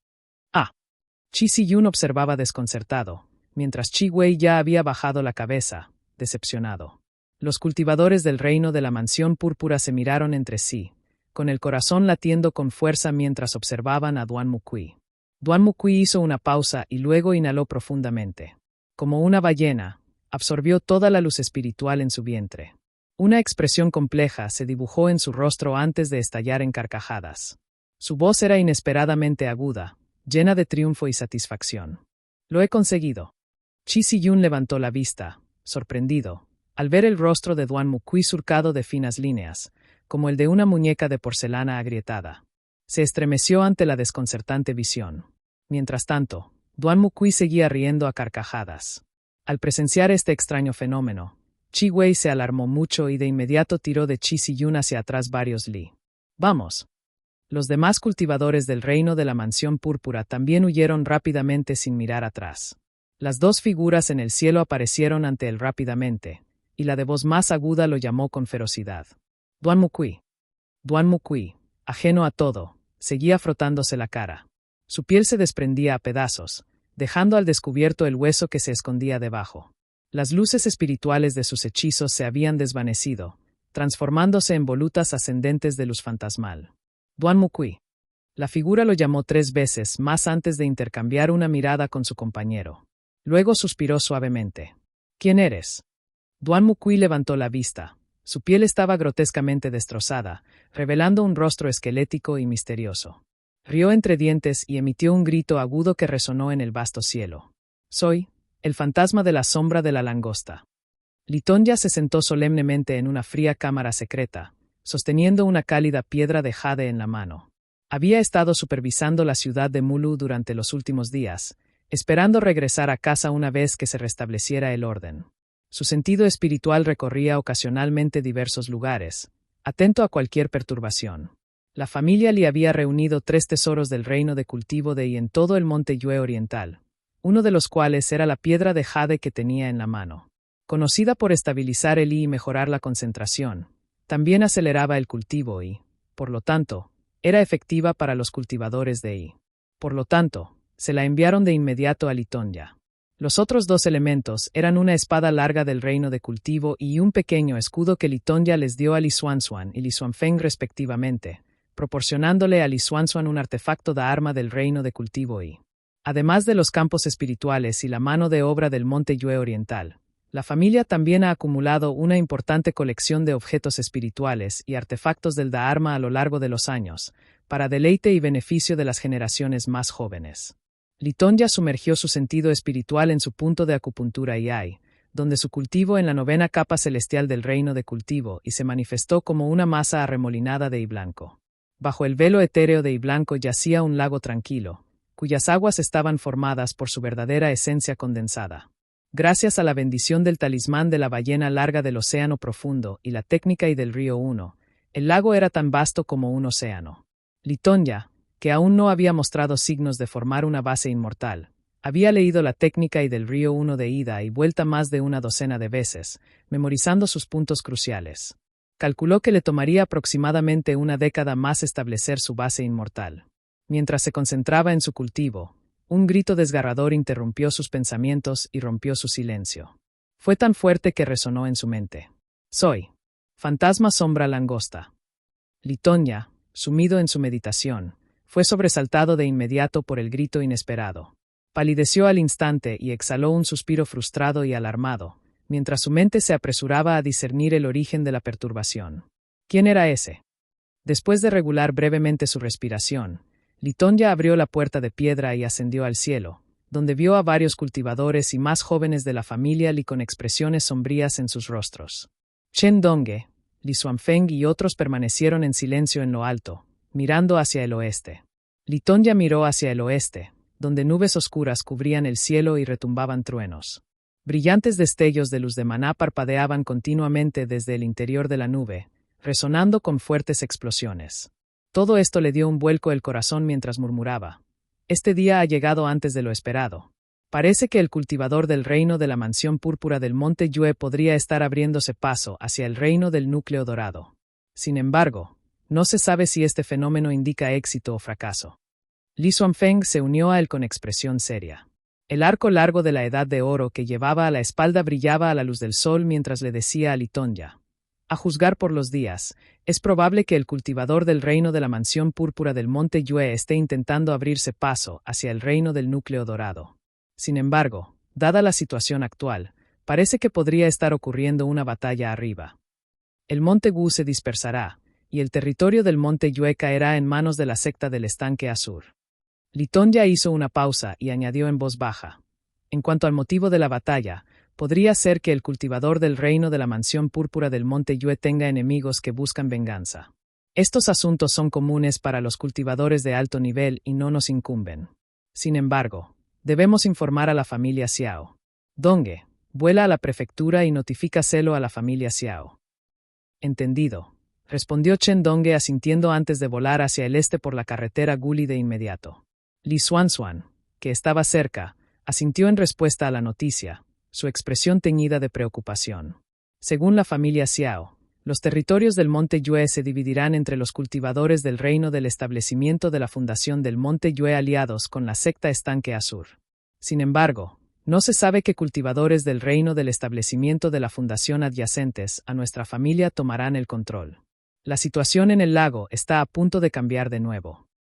Chi Si-yun observaba desconcertado, mientras Chi Wei ya había bajado la cabeza, decepcionado. Los cultivadores del reino de la mansión púrpura se miraron entre sí, con el corazón latiendo con fuerza mientras observaban a Duan Muqui. Duan Muqui hizo una pausa y luego inhaló profundamente. Como una ballena, absorbió toda la luz espiritual en su vientre. Una expresión compleja se dibujó en su rostro antes de estallar en carcajadas. Su voz era inesperadamente aguda, llena de triunfo y satisfacción. «Lo he conseguido». Chi Si-yun levantó la vista, sorprendido, al ver el rostro de Duan Muqui surcado de finas líneas, como el de una muñeca de porcelana agrietada. Se estremeció ante la desconcertante visión. Mientras tanto, Duan Muqui seguía riendo a carcajadas. Al presenciar este extraño fenómeno, Chi Wei se alarmó mucho y de inmediato tiró de Chi Si-yun hacia atrás varios li. «Vamos». Los demás cultivadores del reino de la mansión púrpura también huyeron rápidamente sin mirar atrás. Las 2 figuras en el cielo aparecieron ante él rápidamente, y la de voz más aguda lo llamó con ferocidad. «Duan Muqui». Duan Muqui, ajeno a todo, seguía frotándose la cara. Su piel se desprendía a pedazos, dejando al descubierto el hueso que se escondía debajo. Las luces espirituales de sus hechizos se habían desvanecido, transformándose en volutas ascendentes de luz fantasmal. «Duan Muqui». La figura lo llamó 3 veces más antes de intercambiar una mirada con su compañero. Luego suspiró suavemente. «¿Quién eres?» Duan Muqui levantó la vista. Su piel estaba grotescamente destrozada, revelando un rostro esquelético y misterioso. Rió entre dientes y emitió un grito agudo que resonó en el vasto cielo. «Soy el fantasma de la sombra de la langosta». Litonya se sentó solemnemente en una fría cámara secreta, sosteniendo una cálida piedra de jade en la mano. Había estado supervisando la ciudad de Mulu durante los últimos días, esperando regresar a casa una vez que se restableciera el orden. Su sentido espiritual recorría ocasionalmente diversos lugares, atento a cualquier perturbación. La familia le había reunido 3 tesoros del reino de cultivo de y en todo el monte Yue oriental, uno de los cuales era la piedra de jade que tenía en la mano. Conocida por estabilizar el I y mejorar la concentración, también aceleraba el cultivo y, por lo tanto, era efectiva para los cultivadores de I. Por lo tanto, se la enviaron de inmediato a Litonya. Los otros 2 elementos eran una espada larga del reino de cultivo y un pequeño escudo que Litonya les dio a Li Xuanxuan y Li Xuanfeng respectivamente, proporcionándole a Li Xuanxuan un artefacto de arma del reino de cultivo y, además de los campos espirituales y la mano de obra del monte Yue oriental, la familia también ha acumulado una importante colección de objetos espirituales y artefactos del Dharma a lo largo de los años, para deleite y beneficio de las generaciones más jóvenes. Litonya sumergió su sentido espiritual en su punto de acupuntura Yai, donde su cultivo en la 9ª capa celestial del reino de cultivo y se manifestó como una masa arremolinada de I blanco. Bajo el velo etéreo de I blanco yacía un lago tranquilo, cuyas aguas estaban formadas por su verdadera esencia condensada. Gracias a la bendición del talismán de la ballena larga del océano profundo y la técnica y del río Uno, el lago era tan vasto como un océano. Litonya, que aún no había mostrado signos de formar una base inmortal, había leído la técnica y del río Uno de ida y vuelta más de una docena de veces, memorizando sus puntos cruciales. Calculó que le tomaría aproximadamente una década más establecer su base inmortal. Mientras se concentraba en su cultivo, un grito desgarrador interrumpió sus pensamientos y rompió su silencio. Fue tan fuerte que resonó en su mente. Soy. Fantasma sombra langosta. Litonia, sumido en su meditación, fue sobresaltado de inmediato por el grito inesperado. Palideció al instante y exhaló un suspiro frustrado y alarmado, mientras su mente se apresuraba a discernir el origen de la perturbación. ¿Quién era ese? Después de regular brevemente su respiración, Litonia abrió la puerta de piedra y ascendió al cielo, donde vio a varios cultivadores y más jóvenes de la familia Li con expresiones sombrías en sus rostros. Chen Dongge, Li Xuanfeng y otros permanecieron en silencio en lo alto, mirando hacia el oeste. Litonia miró hacia el oeste, donde nubes oscuras cubrían el cielo y retumbaban truenos. Brillantes destellos de luz de maná parpadeaban continuamente desde el interior de la nube, resonando con fuertes explosiones. Todo esto le dio un vuelco el corazón mientras murmuraba: este día ha llegado antes de lo esperado. Parece que el cultivador del reino de la mansión púrpura del monte Yue podría estar abriéndose paso hacia el reino del núcleo dorado. Sin embargo, no se sabe si este fenómeno indica éxito o fracaso. Li Xuanfeng se unió a él con expresión seria. El arco largo de la edad de oro que llevaba a la espalda brillaba a la luz del sol mientras le decía a Litonia: a juzgar por los días, es probable que el cultivador del reino de la mansión púrpura del monte Yue esté intentando abrirse paso hacia el reino del núcleo dorado. Sin embargo, dada la situación actual, parece que podría estar ocurriendo una batalla arriba. El monte Gu se dispersará, y el territorio del monte Yue caerá en manos de la secta del estanque Azur. Litonia hizo una pausa y añadió en voz baja: en cuanto al motivo de la batalla, podría ser que el cultivador del reino de la mansión púrpura del monte Yue tenga enemigos que buscan venganza. Estos asuntos son comunes para los cultivadores de alto nivel y no nos incumben. Sin embargo, debemos informar a la familia Xiao. Dongge, vuela a la prefectura y notifícaselo a la familia Xiao. Entendido, respondió Chen Dongge asintiendo antes de volar hacia el este por la carretera Guli de inmediato. Li Xuanxuan, que estaba cerca, asintió en respuesta a la noticia, su expresión teñida de preocupación. Según la familia Xiao, los territorios del monte Yue se dividirán entre los cultivadores del reino del establecimiento de la fundación del monte Yue aliados con la secta estanque Azur. Sin embargo, no se sabe qué cultivadores del reino del establecimiento de la fundación adyacentes a nuestra familia tomarán el control. La situación en el lago está a punto de cambiar de nuevo.